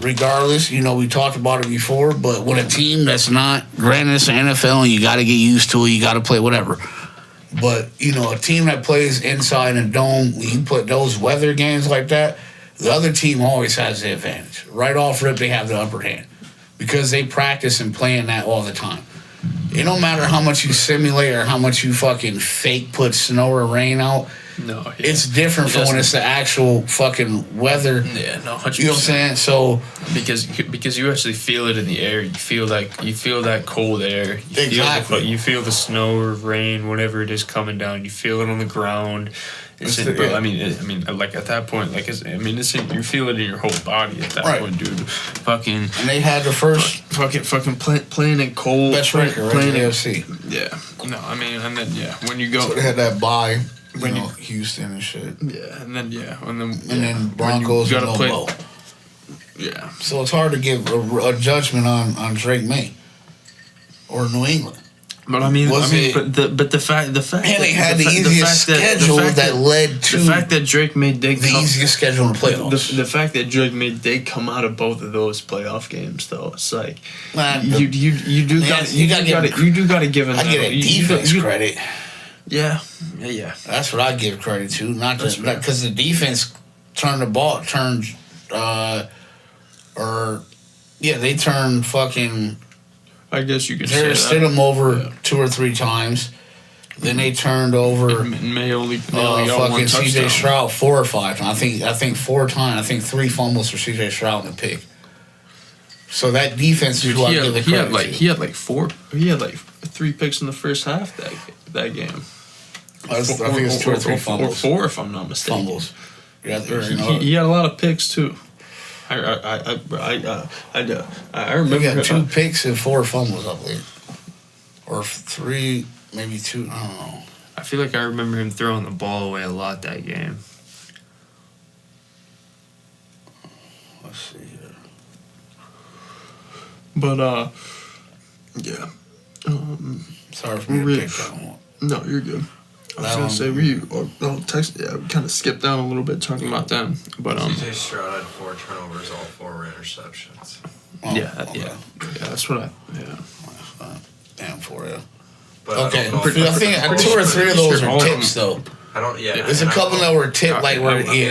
regardless, we talked about it before, but when a team that's not, granted it's the NFL and you got to get used to it, you got to play whatever. But, a team that plays inside a dome, when you put those weather games like that, the other team always has the advantage. Right off rip, they have the upper hand because they practice and play in that all the time. It don't matter how much you simulate or how much you fucking fake put snow or rain out. No, yeah. It's different from when it's the actual fucking weather. Yeah, no, 100%. You know what I'm saying? So because you actually feel it in the air. You feel that cold air. Exactly. You feel the snow or rain, whatever it is coming down. You feel it on the ground. I mean, like at that point, you feel it in your whole body at that point, dude. Fucking. And they had the first fucking playing in cold. Best record, right? In the AFC. Yeah. No, I mean, and then when you go. So they had that bye. Houston and shit. Yeah, and then Broncos and Lobo. Yeah. So it's hard to give a judgment on Drake May or New England. But the fact and they had the easiest schedule that led to the fact that Drake May did the easiest schedule in the playoffs. The fact that Drake May did come out of both of those playoff games, though, it's like you do got to give him. I get a defense credit. Yeah. That's what I give credit to, not just because the defense turned they turned fucking. I guess you could say that. They him over 2 or 3 times. Then they turned over. May only got fucking one touchdown. CJ Stroud 4 or 5 times. I think 4 times. I think 3 fumbles for CJ Stroud and a pick. So that defense is who I give the credit to. He had 3 picks in the first half that game. I think it's 2 or 3 fumbles. Or 4, if I'm not mistaken. Fumbles. Yeah, he had a lot of picks too. I remember. He got 2 picks and 4 fumbles, I believe, or 3, maybe 2. I don't know. I feel like I remember him throwing the ball away a lot that game. Let's see here. But yeah. Sorry for me to pick that one. No, you're good. I was gonna say we kind of skipped down a little bit talking about them, but CJ Stroud had 4 turnovers, all 4 were interceptions. Yeah, that's what Damn, for you. But okay, I think 2 or 3 of those are tips though. I don't. Yeah, there's a couple that were tipped I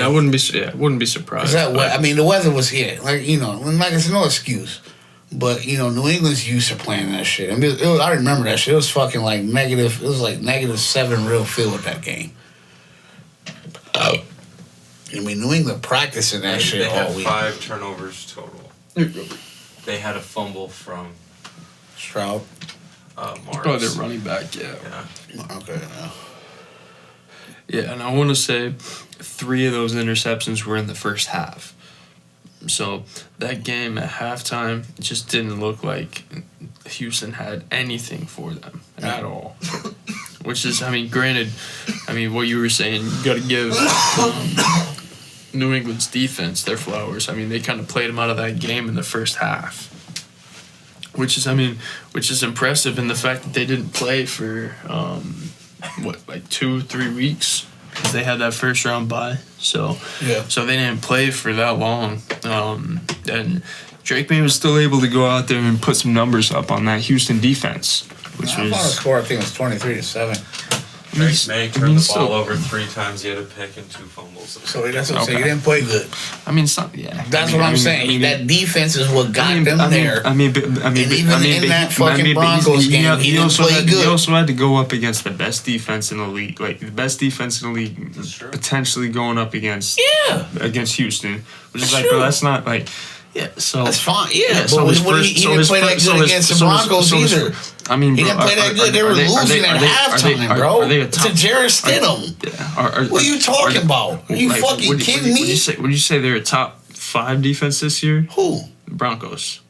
wouldn't be surprised. The weather was it's no excuse. But, New England's used to playing that shit. I mean, I remember that shit. It was fucking negative. It was -7 real feel with that game. I mean, New England practicing that shit all week. They had 5 turnovers total. They had a fumble from Stroud. Marks. Oh, they're running back, yeah. Okay, yeah, and I want to say 3 of those interceptions were in the first half. So that game at halftime, it just didn't look like Houston had anything for them at all. Which is, granted, what you were saying, you got to give New England's defense their flowers. They kind of played them out of that game in the first half. Which is impressive in the fact that they didn't play for 2-3 weeks. Because they had that first round bye, so they didn't play for that long, and Drake May was still able to go out there and put some numbers up on that Houston defense, I found a score. I think it was 23-7. Drake May turned the ball over 3 times. He had a pick and 2 fumbles. So that's what I'm saying. He didn't play good. That's what I'm saying. That defense is what got them there. And even in that fucking Broncos game, he didn't play good. He also had to go up against the best defense in the league, the best defense in the league, potentially going up against Houston, which is bro, that's not Yeah, so that's fine. Yeah, but he didn't play that good against the Broncos either. He didn't play that good. They were losing at halftime, bro. It's a Jarrett Stidham. What are you talking about? Are you fucking kidding me? Would you say they're a top 5 defense this year? Who? The Broncos.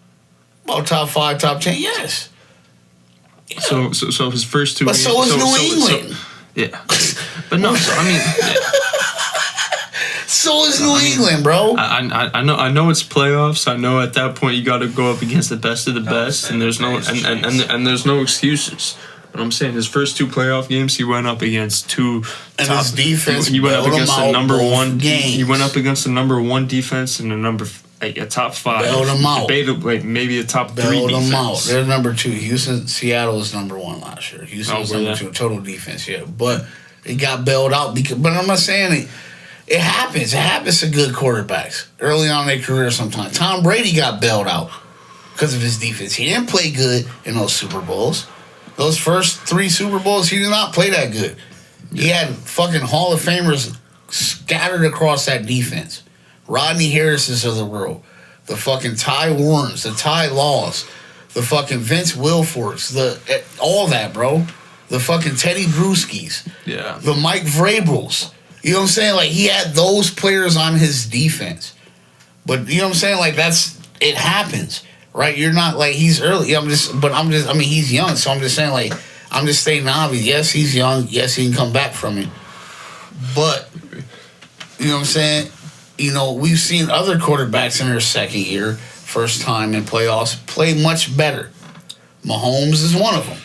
About top 5, top 10, yes. Yeah. So his first 2. But so is New England. But no. So is New England, bro. I know it's playoffs. I know at that point you got to go up against the best of the best, and there's no excuses. But I'm saying his first 2 playoff games, he went up against 2 and top. His defense. He went up against the number 1 games. He went up against the number 1 defense and the number like a top 5. Bailed them out. Like maybe a top 3 Bailed defense. them out. They're number 2. Seattle was number 1 last year. Houston was number 2 total defense. Yeah, but it got bailed out because. But I'm not saying it. It happens. It happens to good quarterbacks early on in their career. Sometimes Tom Brady got bailed out because of his defense. He didn't play good in those Super Bowls. Those first 3 Super Bowls, he did not play that good. He had fucking Hall of Famers scattered across that defense. Rodney Harris's of the world. The fucking Ty Warrens, the Ty Laws, the fucking Vince Wilforks, all that, bro. The fucking Teddy Bruschi's. Yeah. The Mike Vrabels. You know what I'm saying? Like, he had those players on his defense. But, you know what I'm saying? Like, it happens, right? You're not, like, he's early. He's young, so I'm just saying, like, I'm just stating obvious. Yes, he's young. Yes, he can come back from it. But, you know what I'm saying? You know, we've seen other quarterbacks in their second year, first time in playoffs, play much better. Mahomes is one of them.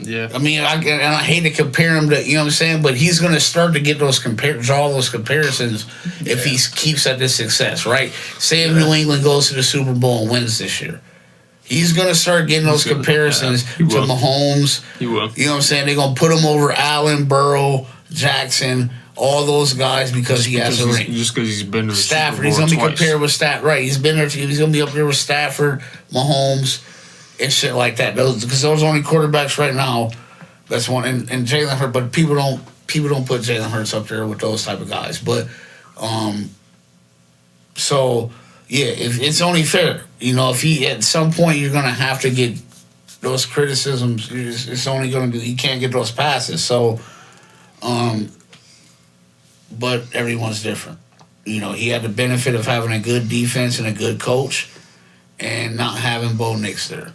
Yeah. I mean, I hate to compare him to, you know what I'm saying, but he's going to start to get draw those comparisons if he keeps at this success, right? Say if New England goes to the Super Bowl and wins this year. He's going to start getting those comparisons to Mahomes. He will. You know what I'm saying? They're going to put him over Allen, Burrow, Jackson, all those guys because he has a ring. Just because he's been to the Stafford. Super Bowl He's going to be twice. compared with Stafford. Right. He's been there. He's going to be up there with Stafford, Mahomes, and shit like that. Because those are only quarterbacks right now. That's one. And Jalen Hurts. But people don't put Jalen Hurts up there with those type of guys. But so yeah, if it's only fair. You know, if he at some point you're going to have to get those criticisms. It's only going to be you can't get those passes. So. But everyone's different. You know, he had the benefit of having a good defense and a good coach and not having Bo Nix there.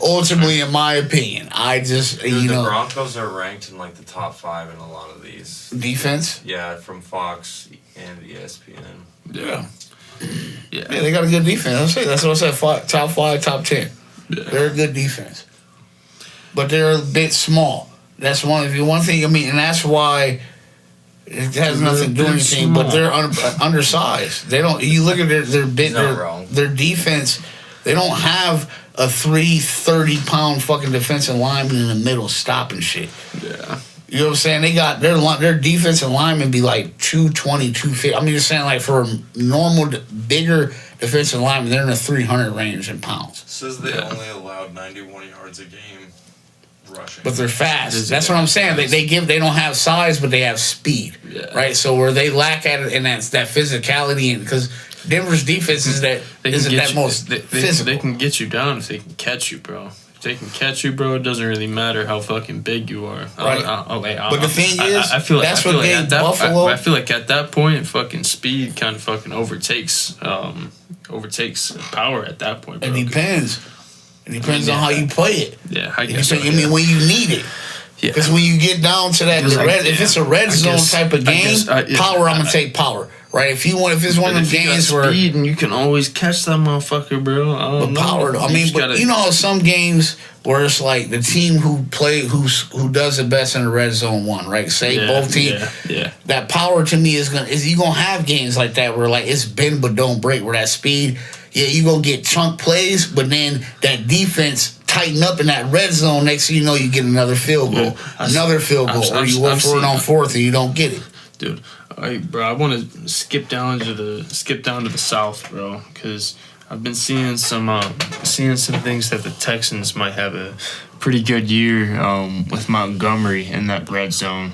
Ultimately, in my opinion, the Broncos are ranked in like the top 5 in a lot of these. Defense? Yeah, from Fox and ESPN. Yeah, they got a good defense. That's what I said, top 5, top 10. Yeah. They're a good defense. But they're a bit small. That's one thing. I mean, and that's why it has nothing to do with anything. But they're undersized. They don't. You look at their defense. They don't have a 330-pound fucking defensive lineman in the middle stopping shit. Yeah. You know what I'm saying? They got their defensive linemen be like 220, 250. I mean, just saying like for a normal bigger defensive lineman, they're in the 300 range in pounds. Says they only allowed 91 yards a game. Rushing. But they're fast. That's what I'm saying. They don't have size, but they have speed, right? So where they lack at it, and that's that physicality, and because Denver's defense isn't that most physical. They can get you down if they can catch you, bro. If they can catch you, bro, it doesn't really matter how fucking big you are. Right. But the thing is, I feel like Buffalo. I feel like at that point, fucking speed kind of fucking overtakes power at that point, bro. It depends. It depends on how you play it. Yeah, I guess. I mean, when you need it. Yeah. Because when you get down to that, if it's a red zone type of game, power, I'm gonna take power. Right? If it's one of them games where speed and you can always catch that motherfucker, bro. But power, I mean, but you know, some games where it's like the team who does it best in the red zone won, right? Say both teams. Yeah. That power to me is you gonna have games like that where like it's bend but don't break, where that speed. Yeah, you gonna get chunk plays, but then that defense tighten up in that red zone. Next thing you know, you get another field goal, or you go for it on fourth and you don't get it. Dude, I want to skip down to the South, bro, because I've been seeing some things that the Texans might have a pretty good year with Montgomery in that red zone.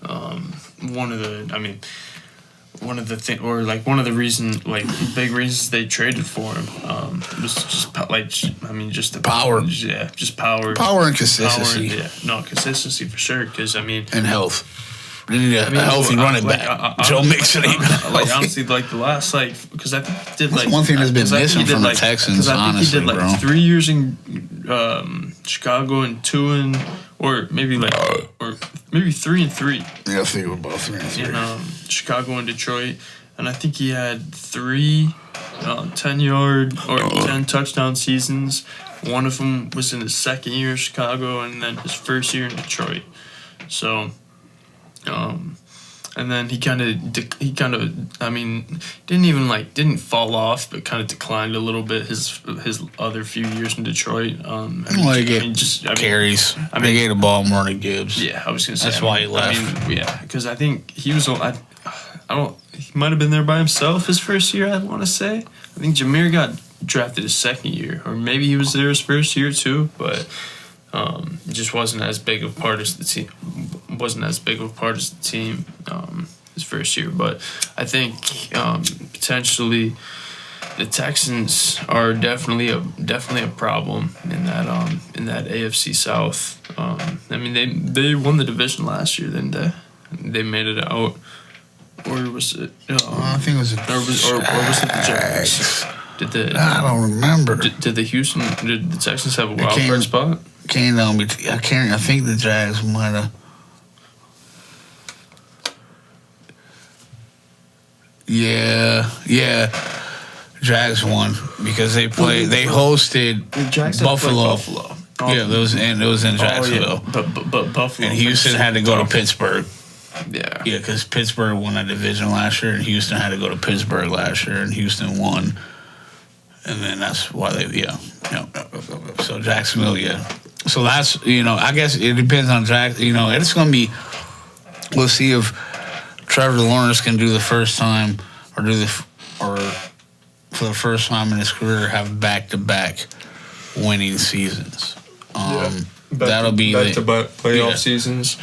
One of the big reasons they traded for him was just the power. Yeah, just power. Power and consistency. Consistency for sure. Because and health. They need a healthy running back. Joe Mixon ain't honestly, like the last because I think he did that's one thing that's been missing from the Texans. Honestly, he did 3 years in Chicago and 2 or maybe 3 and 3. Yeah, I think about 3 and 3. In Chicago and Detroit, and I think he had 3 10-yard or 10 touchdown seasons. One of them was in his second year in Chicago, and then his first year in Detroit. So, And then he kind of, I mean, didn't fall off, but kind of declined a little bit his other few years in Detroit. Carries. They gave the ball more to Gibbs. Yeah, I was gonna say that's why he left. Because I think he was. I don't. He might have been there by himself his first year. I want to say. I think Jameer got drafted his second year, or maybe he was there his first year too, but. Just wasn't as big of a part as the team. His first year, but I think potentially the Texans are definitely a problem in that AFC South. I mean they won the division last year, didn't they? They made it out, or was it? I think it was. Or was it the Jags? I don't remember. Did the Texans have a wild card spot? I think the Jags might have. Yeah. Jags won because they hosted the Jags Buffalo. Oh, yeah, it was in Jacksonville. But Buffalo. And Houston had to go to Pittsburgh. Yeah. Yeah, because Pittsburgh won that division last year, and Houston had to go to Pittsburgh last year, and Houston won. And then that's why so Jacksonville, yeah. So that's, I guess it depends on Jack. It's going to be, we'll see if Trevor Lawrence can do the first time or for the first time in his career have back-to-back winning seasons. That'll be back-to-back playoff seasons.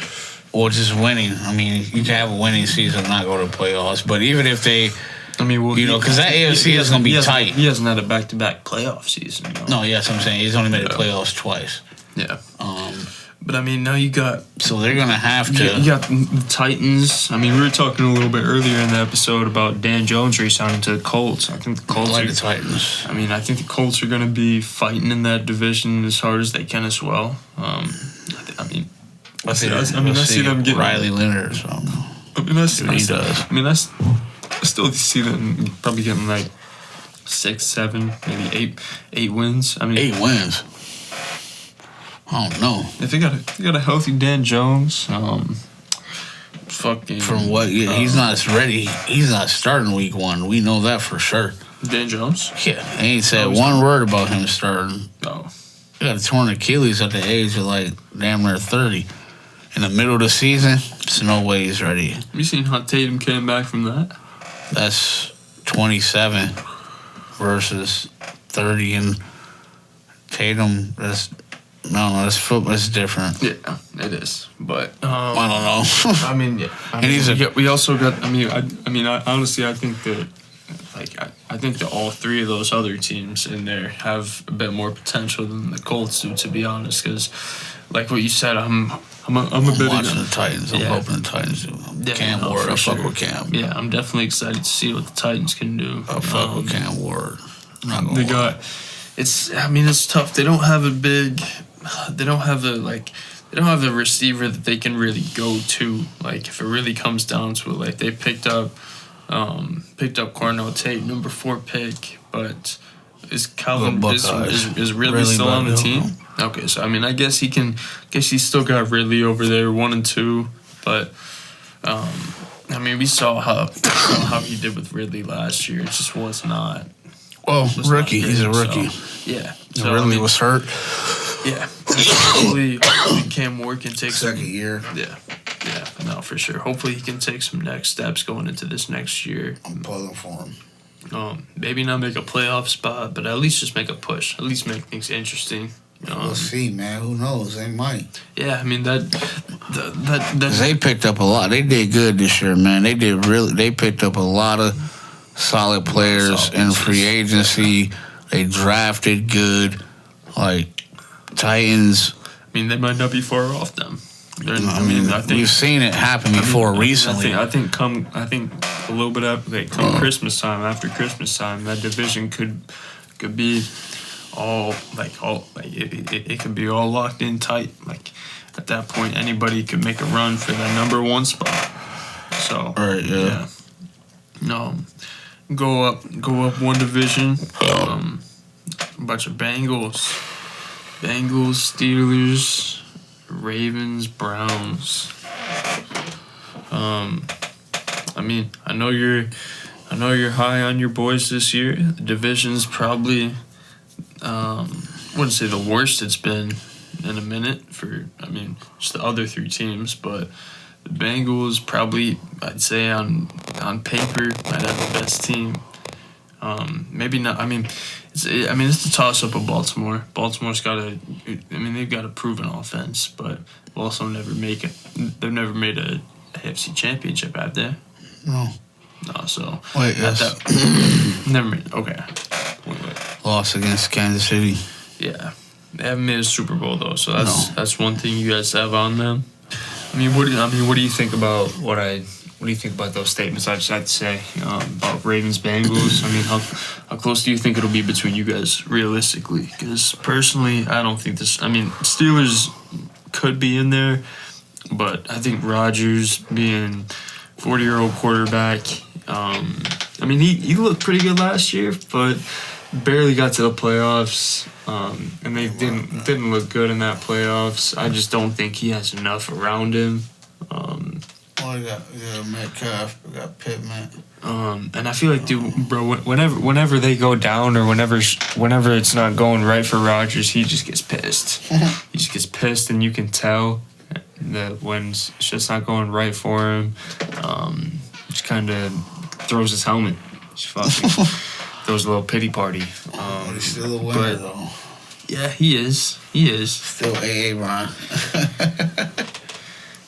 Or just winning. I mean, you can have a winning season and not go to playoffs. But even if they... because that AFC is going to be tight. He hasn't had a back-to-back playoff season. No, yes, I'm saying he's only made the playoffs twice. Yeah. But I mean, now you got. So they're going to have to. You got the Titans. I mean, we were talking a little bit earlier in the episode about Dan Jones re-signing to the Colts. I think the Colts the Titans. I mean, I think the Colts are going to be fighting in that division as hard as they can as well. I see them getting Riley Leonard or something. I still see them probably getting like 6, 7, maybe 8 wins. I mean, 8 wins. I don't know. If they got a healthy Dan Jones, from what? Yeah, he's not ready. He's not starting week 1. We know that for sure. Dan Jones? Yeah, they ain't said one word about him starting. No. He got a torn Achilles at the age of like damn near 30. In the middle of the season, there's no way he's ready. Have you seen how Tatum came back from that? That's 27 versus 30, and Tatum. That's football. It's different. Yeah, it is. But I don't know. I mean, yeah. We also got. I honestly, I think that. I think that all 3 of those other teams in there have a bit more potential than the Colts do, to be honest. Because, like what you said, I'm watching the Titans. I'm hoping the Titans do. Cam Ward. I fuck with Cam. Yeah, I'm definitely excited to see what the Titans can do. I fuck with Cam Ward. It's tough. They don't have a receiver that they can really go to. Like, if it really comes down to it, like they picked up Cornell Tate, number 4 pick, but is Calvin is really still on the team? Okay, so I guess he's still got Ridley over there, 1 and 2, but we saw how he did with Ridley last year. It just was not. Well, rookie. He's a rookie. So, yeah. So Ridley was hurt. Yeah. Hopefully Cam Ward can take second year. Yeah. Yeah, no, for sure. Hopefully he can take some next steps going into this next year. I'm pulling for him. Maybe not make a playoff spot, but at least just make a push. At least make things interesting. We'll see, man. Who knows? They might. Yeah, they picked up a lot. They did good this year, man. They picked up a lot of solid players in free agency. They drafted good. Like Titans. They might not be far off them. I think we've seen it happen before recently. I think a little bit after Christmas time, that division could be it could be all locked in tight. Like at that point, anybody could make a run for that number 1 spot. So yeah. No, go up 1 division. A bunch of Bengals, Steelers, Ravens, Browns. I mean, I know you're high on your boys this year. The division's probably, I wouldn't say the worst it's been in a minute for, just the other three teams, but the Bengals probably, I'd say on paper, might have the best team. Maybe not. It's the toss up of Baltimore. Baltimore's got they've got a proven offense, but also they've never made a AFC championship, have they? No. No, so wait, yes. Never made. Okay. Wait. Lost against Kansas City. Yeah, they haven't made a Super Bowl though, so that's one thing you guys have on them. What do you think about what do you think about those statements I just had to say about Ravens Bengals? How close do you think it'll be between you guys realistically? Because personally, I don't think this. Steelers could be in there, but I think Rodgers being 40-year-old quarterback. He looked pretty good last year, but barely got to the playoffs. And they didn't look good in that playoffs. I just don't think he has enough around him. We got Metcalf, we got Pittman. And I feel like, bro, whenever they go down or whenever it's not going right for Rodgers, he just gets pissed. He just gets pissed, and you can tell that when it's just not going right for him, just kind of throws his helmet. Just fucking throws a little pity party. He's still a winner, though. Yeah, he is. Still AA Ron.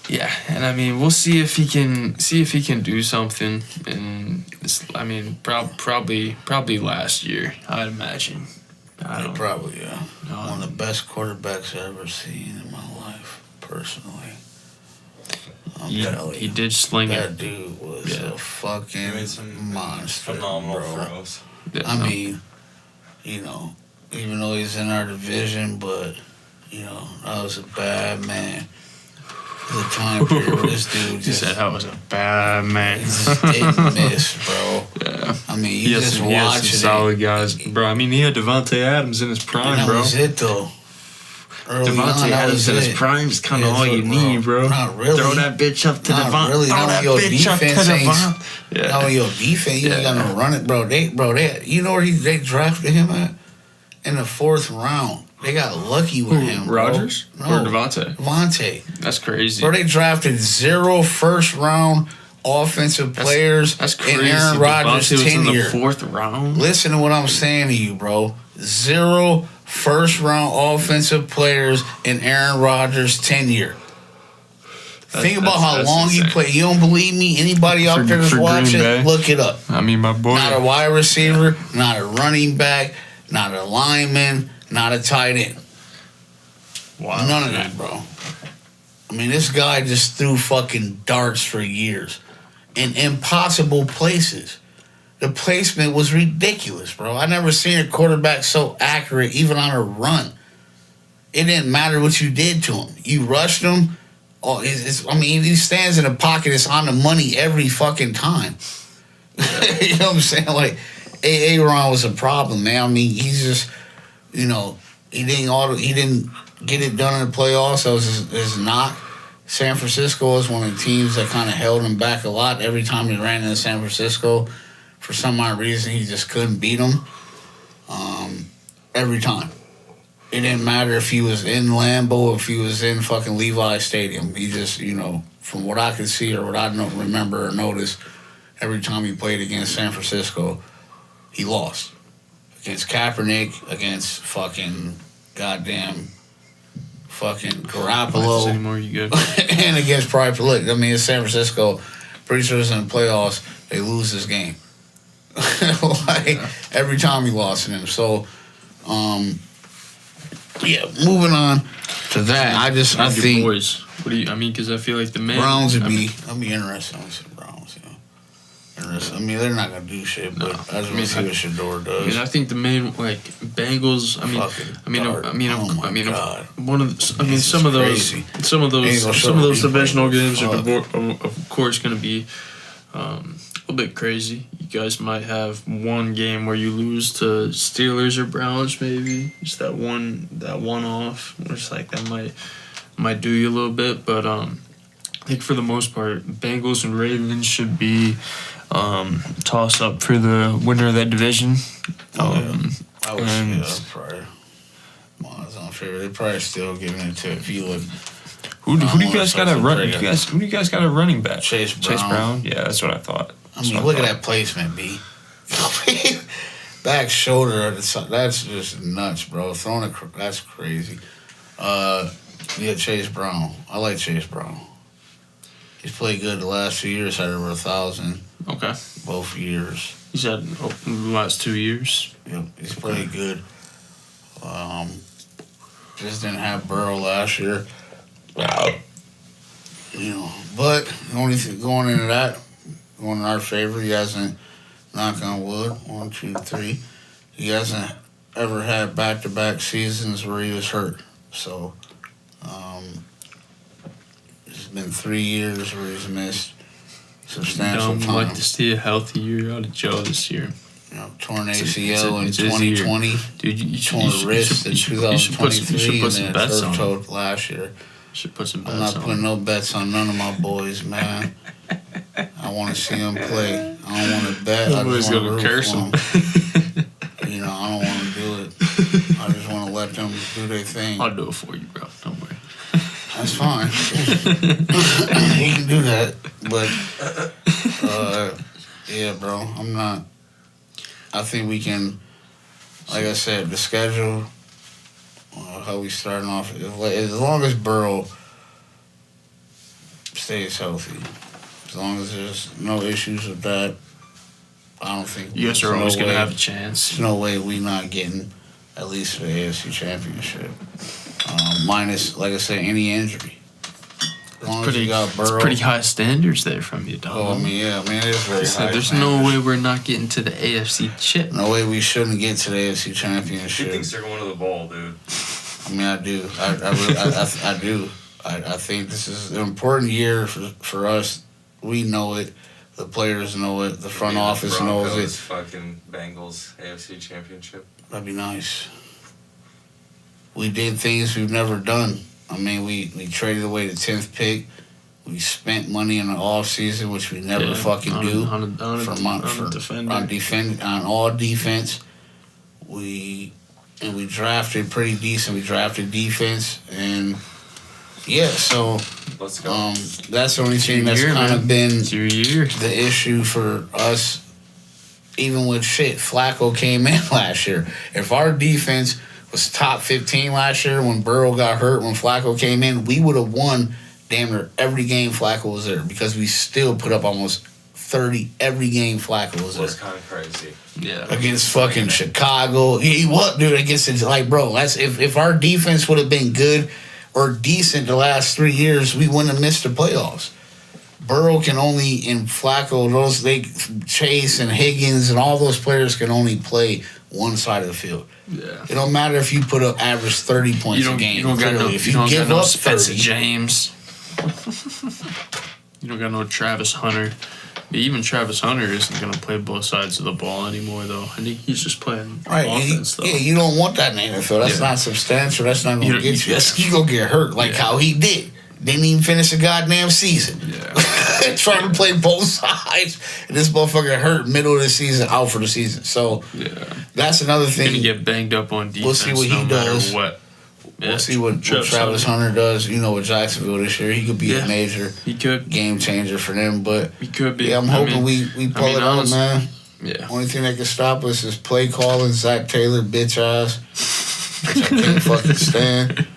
Yeah, and we'll see if he can do something. And probably last year, I'd imagine. Probably, yeah. One of the best quarterbacks I've ever seen in my life, personally. He did sling that it. That dude was a fucking monster, phenomenal bro. throws. Even though he's in our division, but that was a bad man. The time period where this dude just said I was a bad man. He just didn't miss, bro. Yeah. You just watch it. Solid guys, bro. He had Devontae Adams in his prime, bro. That was it, though. Devontae Adams in his prime is kind of all you need, bro. Not really. Throw that bitch up to Devontae. Really. Throw that bitch up to Devontae. Yeah. Now your defense, you ain't got no run it, bro. They you know where they drafted him at? In the 4th round. They got lucky with him, Rodgers? No. Or Devontae? Devontae. That's crazy. Bro, they drafted 0 first-round offensive players that's crazy. in Aaron Rodgers' tenure. Was in the 4th round? Listen to what I'm saying to you, bro. 0 first-round offensive players in Aaron Rodgers' tenure. Think about how long he played. You don't believe me? Anybody out there that's watching, look it up. My boy. Not a wide receiver, not a running back, not a lineman, not a tight end. Wow. None of that, bro. This guy just threw fucking darts for years in impossible places. The placement was ridiculous, bro. I never seen a quarterback so accurate, even on a run. It didn't matter what you did to him. You rushed him. He stands in the pocket. It's on the money every fucking time. You know what I'm saying? Like, Aaron was a problem, man. He's just, he didn't get it done in the playoffs. That was his knock. San Francisco was one of the teams that kind of held him back a lot. Every time he ran into San Francisco, for some odd reason, he just couldn't beat them. Every time. It didn't matter if he was in Lambeau or if he was in fucking Levi Stadium. He just, from what I could see or what I don't remember or notice, every time he played against San Francisco, he lost. Against Kaepernick, against fucking goddamn fucking Garoppolo. Anymore, you good. And against probably, look, it's San Francisco. Pretty sure it's in the playoffs. They lose this game. Every time he lost in them. So, moving on to that. I think boys. What do you? Because I feel like the man Browns would be. I'll be interested in some Browns. They're not gonna do shit, but I just want to see what Shador does. I think the main Bengals. One of some of those divisional games are of course going to be a little bit crazy. You guys might have one game where you lose to Steelers or Browns, maybe just that one off. It's like that might do you a little bit, but think for the most part, Bengals and Ravens should be toss up for the winner of that division. I would say probably. Mine's unfair. They're probably still giving it to if you look. Who do you guys got a run? Who do you guys got a running back? Chase Brown. Chase Brown. Yeah, that's what I thought. Look at that placement, B. Back shoulder. That's just nuts, bro. That's crazy. Yeah, Chase Brown. I like Chase Brown. He's played good the last 2 years. Had over 1,000. Okay. Both years. He's had the last 2 years. Yep, he's played good. Just didn't have Burrow last year. You know, but the only thing going into that, going in our favor, he hasn't, knock on wood, 1, 2, 3, he hasn't ever had back-to-back seasons where he was hurt. So, it's been 3 years where he's missed substantial time. I'd like to see a healthy year out of Joe this year. You know, torn ACL in 2020. Dude, you should, torn wrist in 2023, put some and bets then on turf toe last year. Should put some bets I'm not on. putting no bets on none of my boys, man. I want to see them play. I don't want to bet. I just want to root curse for them. You know, I don't want to do it. I just want to let them do their thing. I'll do it for you, bro. Don't worry. That's fine. You can do that, but yeah, bro. I'm not. I think we can. Like I said, the schedule. How we starting off? As long as Burrow stays healthy, as long as there's no issues with that, I don't think you guys are always going to have a chance. There's no way we not getting at least the AFC Championship. Minus, like I said, any injury. As long as you got Burrow. It's pretty high standards there from you, dog. Oh, I mean, yeah, it is very high. There's no way we're not getting to the AFC chip. No way we shouldn't get to the AFC Championship. He thinks they're going to the bowl, dude. I mean, I do. I do. I think this is an important year for us. We know it. The players know it. The front office knows it. Fucking Bengals AFC Championship. That'd be nice. We did things we've never done. I mean, we traded away the 10th pick. We spent money in the offseason, which we never fucking do. On all defense. We drafted pretty decent. We drafted defense, and yeah, so let's go. That's the only thing that's kind of been the issue for us. Even with Flacco came in last year. If our defense was top 15 last year when Burrow got hurt, when Flacco came in, we would have won damn near every game Flacco was there because we still put up almost 30 every game Flacco was there. It was kind of crazy. Yeah. Against fucking Chicago. Against it. Like, bro, if our defense would have been good or decent the last 3 years, we wouldn't have missed the playoffs. Burrow can only, in Flacco, Chase and Higgins and all those players can only play one side of the field. Yeah. It don't matter if you put up average 30 points a game. You don't got no, if you give up Spencer 30, James. You don't got no Travis Hunter. Even Travis Hunter isn't going to play both sides of the ball anymore, though. I think he's just playing offense, though. Yeah, you don't want that in the NFL. That's not substantial. That's not going to get you. He's going to get hurt like how he did. Didn't even finish a goddamn season. Yeah. Trying to play both sides. And this motherfucker hurt middle of the season, out for the season. So that's another thing. He's going to get banged up on defense. We'll see what he does. What. Yeah, we'll see what Travis Hunter does. You know, with Jacksonville this year, he could be a major game changer for them. But he could be. Yeah, I'm hoping we pull it out, man. Yeah. Only thing that can stop us is play calling Zach Taylor bitch ass, which I can't fucking stand.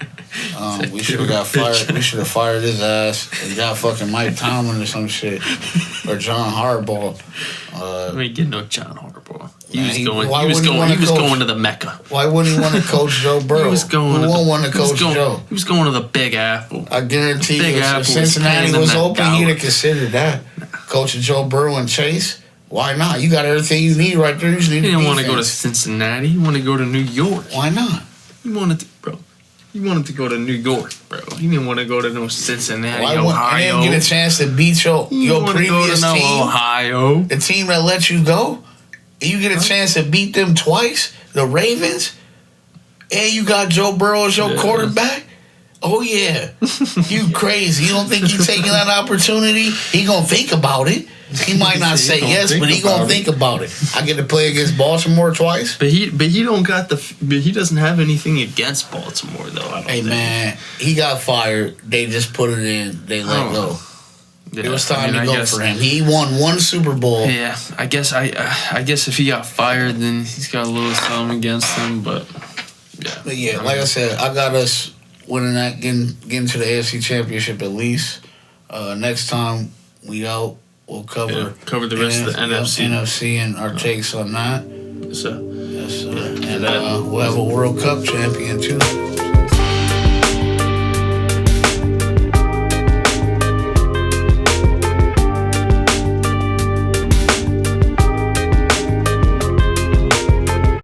We should have got fired. We should have fired his ass and got fucking Mike Tomlin or some shit, or John Harbaugh. We ain't getting no John Harbaugh. He was going to the Mecca. Why wouldn't he want to coach Joe Burrow? He was going. Who won't want to coach Joe? He was going to the Big Apple. I guarantee you, if Cincinnati was open, he'd have considered that. Coaching Joe Burrow and Chase. Why not? You got everything you need right there. You just need he didn't want to go to Cincinnati. He wanted to go to New York. Why not? He wanted to, bro. He wanted to go to New York, bro. He didn't want to go to no Cincinnati, Ohio. I didn't get a chance to beat your previous team. Ohio. The team that let you go. You get a chance to beat them twice, the Ravens, and you got Joe Burrow as your quarterback. Oh yeah, you crazy? You don't think he's taking that opportunity? He gonna think about it. He might not say yes, but he gonna think about it. I get to play against Baltimore twice. But he doesn't have anything against Baltimore though. I don't think. Man, he got fired. They just put it in. They let go. Yeah, It was time to go for him. He won one Super Bowl. Yeah, I guess if he got fired, then he's got a little something against him. But yeah, Like I said, I got us winning that, getting to the AFC Championship at least. Next time we out, we'll cover the rest of the NFC and our takes on that. So. Yes, sir. And we'll have a World Cup champion too.